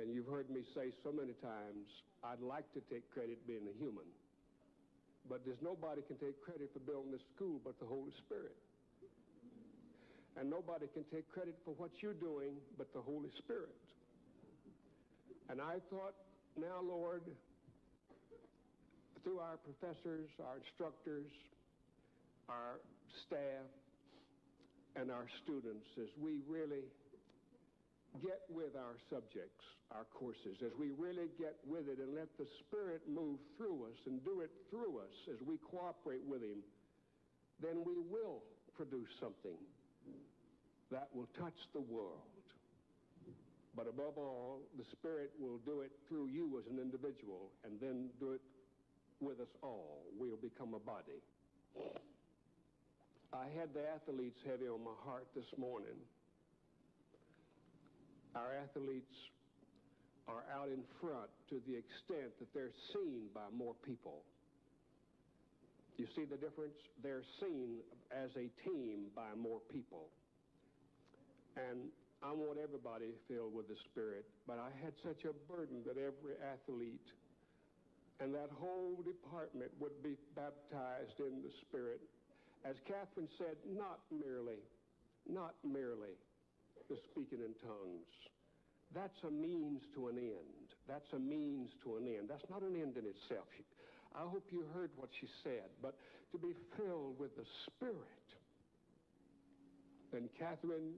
[SPEAKER 3] And you've heard me say so many times, I'd like to take credit being a human, but there's nobody can take credit for building this school but the Holy Spirit. And nobody can take credit for what you're doing but the Holy Spirit. And I thought, now, Lord, through our professors, our instructors, our staff, and our students, as we really get with our subjects, our courses, as we really get with it and let the Spirit move through us and do it through us as we cooperate with Him, then we will produce something that will touch the world. But above all, the Spirit will do it through you as an individual and then do it with us all. We'll become a body. I had the athletes heavy on my heart this morning. Our athletes are out in front to the extent that they're seen by more people. You see the difference? They're seen as a team by more people. And I want everybody filled with the Spirit, but I had such a burden that every athlete and that whole department would be baptized in the Spirit. As Catherine said, not merely the speaking in tongues. That's a means to an end. That's a means to an end. That's not an end in itself. I hope you heard what she said, but to be filled with the Spirit. And Catherine,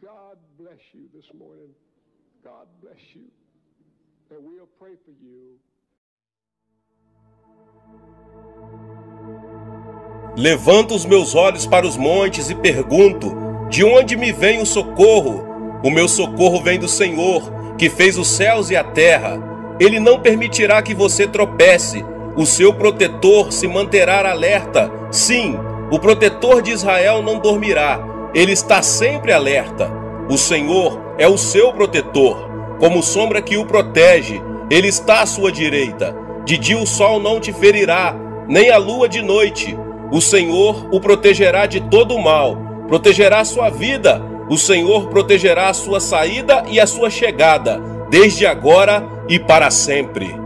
[SPEAKER 3] God bless you this morning. God bless you. And we'll pray for you.
[SPEAKER 1] Levanto os meus olhos para os montes e pergunto: de onde me vem o socorro? O meu socorro vem do Senhor, que fez os céus e a terra. Ele não permitirá que você tropece. O seu protetor se manterá alerta. Sim, o protetor de Israel não dormirá. Ele está sempre alerta. O Senhor é o seu protetor. Como sombra que o protege, Ele está à sua direita. De dia o sol não te ferirá, nem a lua de noite. O Senhor o protegerá de todo o mal, protegerá a sua vida. O Senhor protegerá a sua saída e a sua chegada, desde agora e para sempre.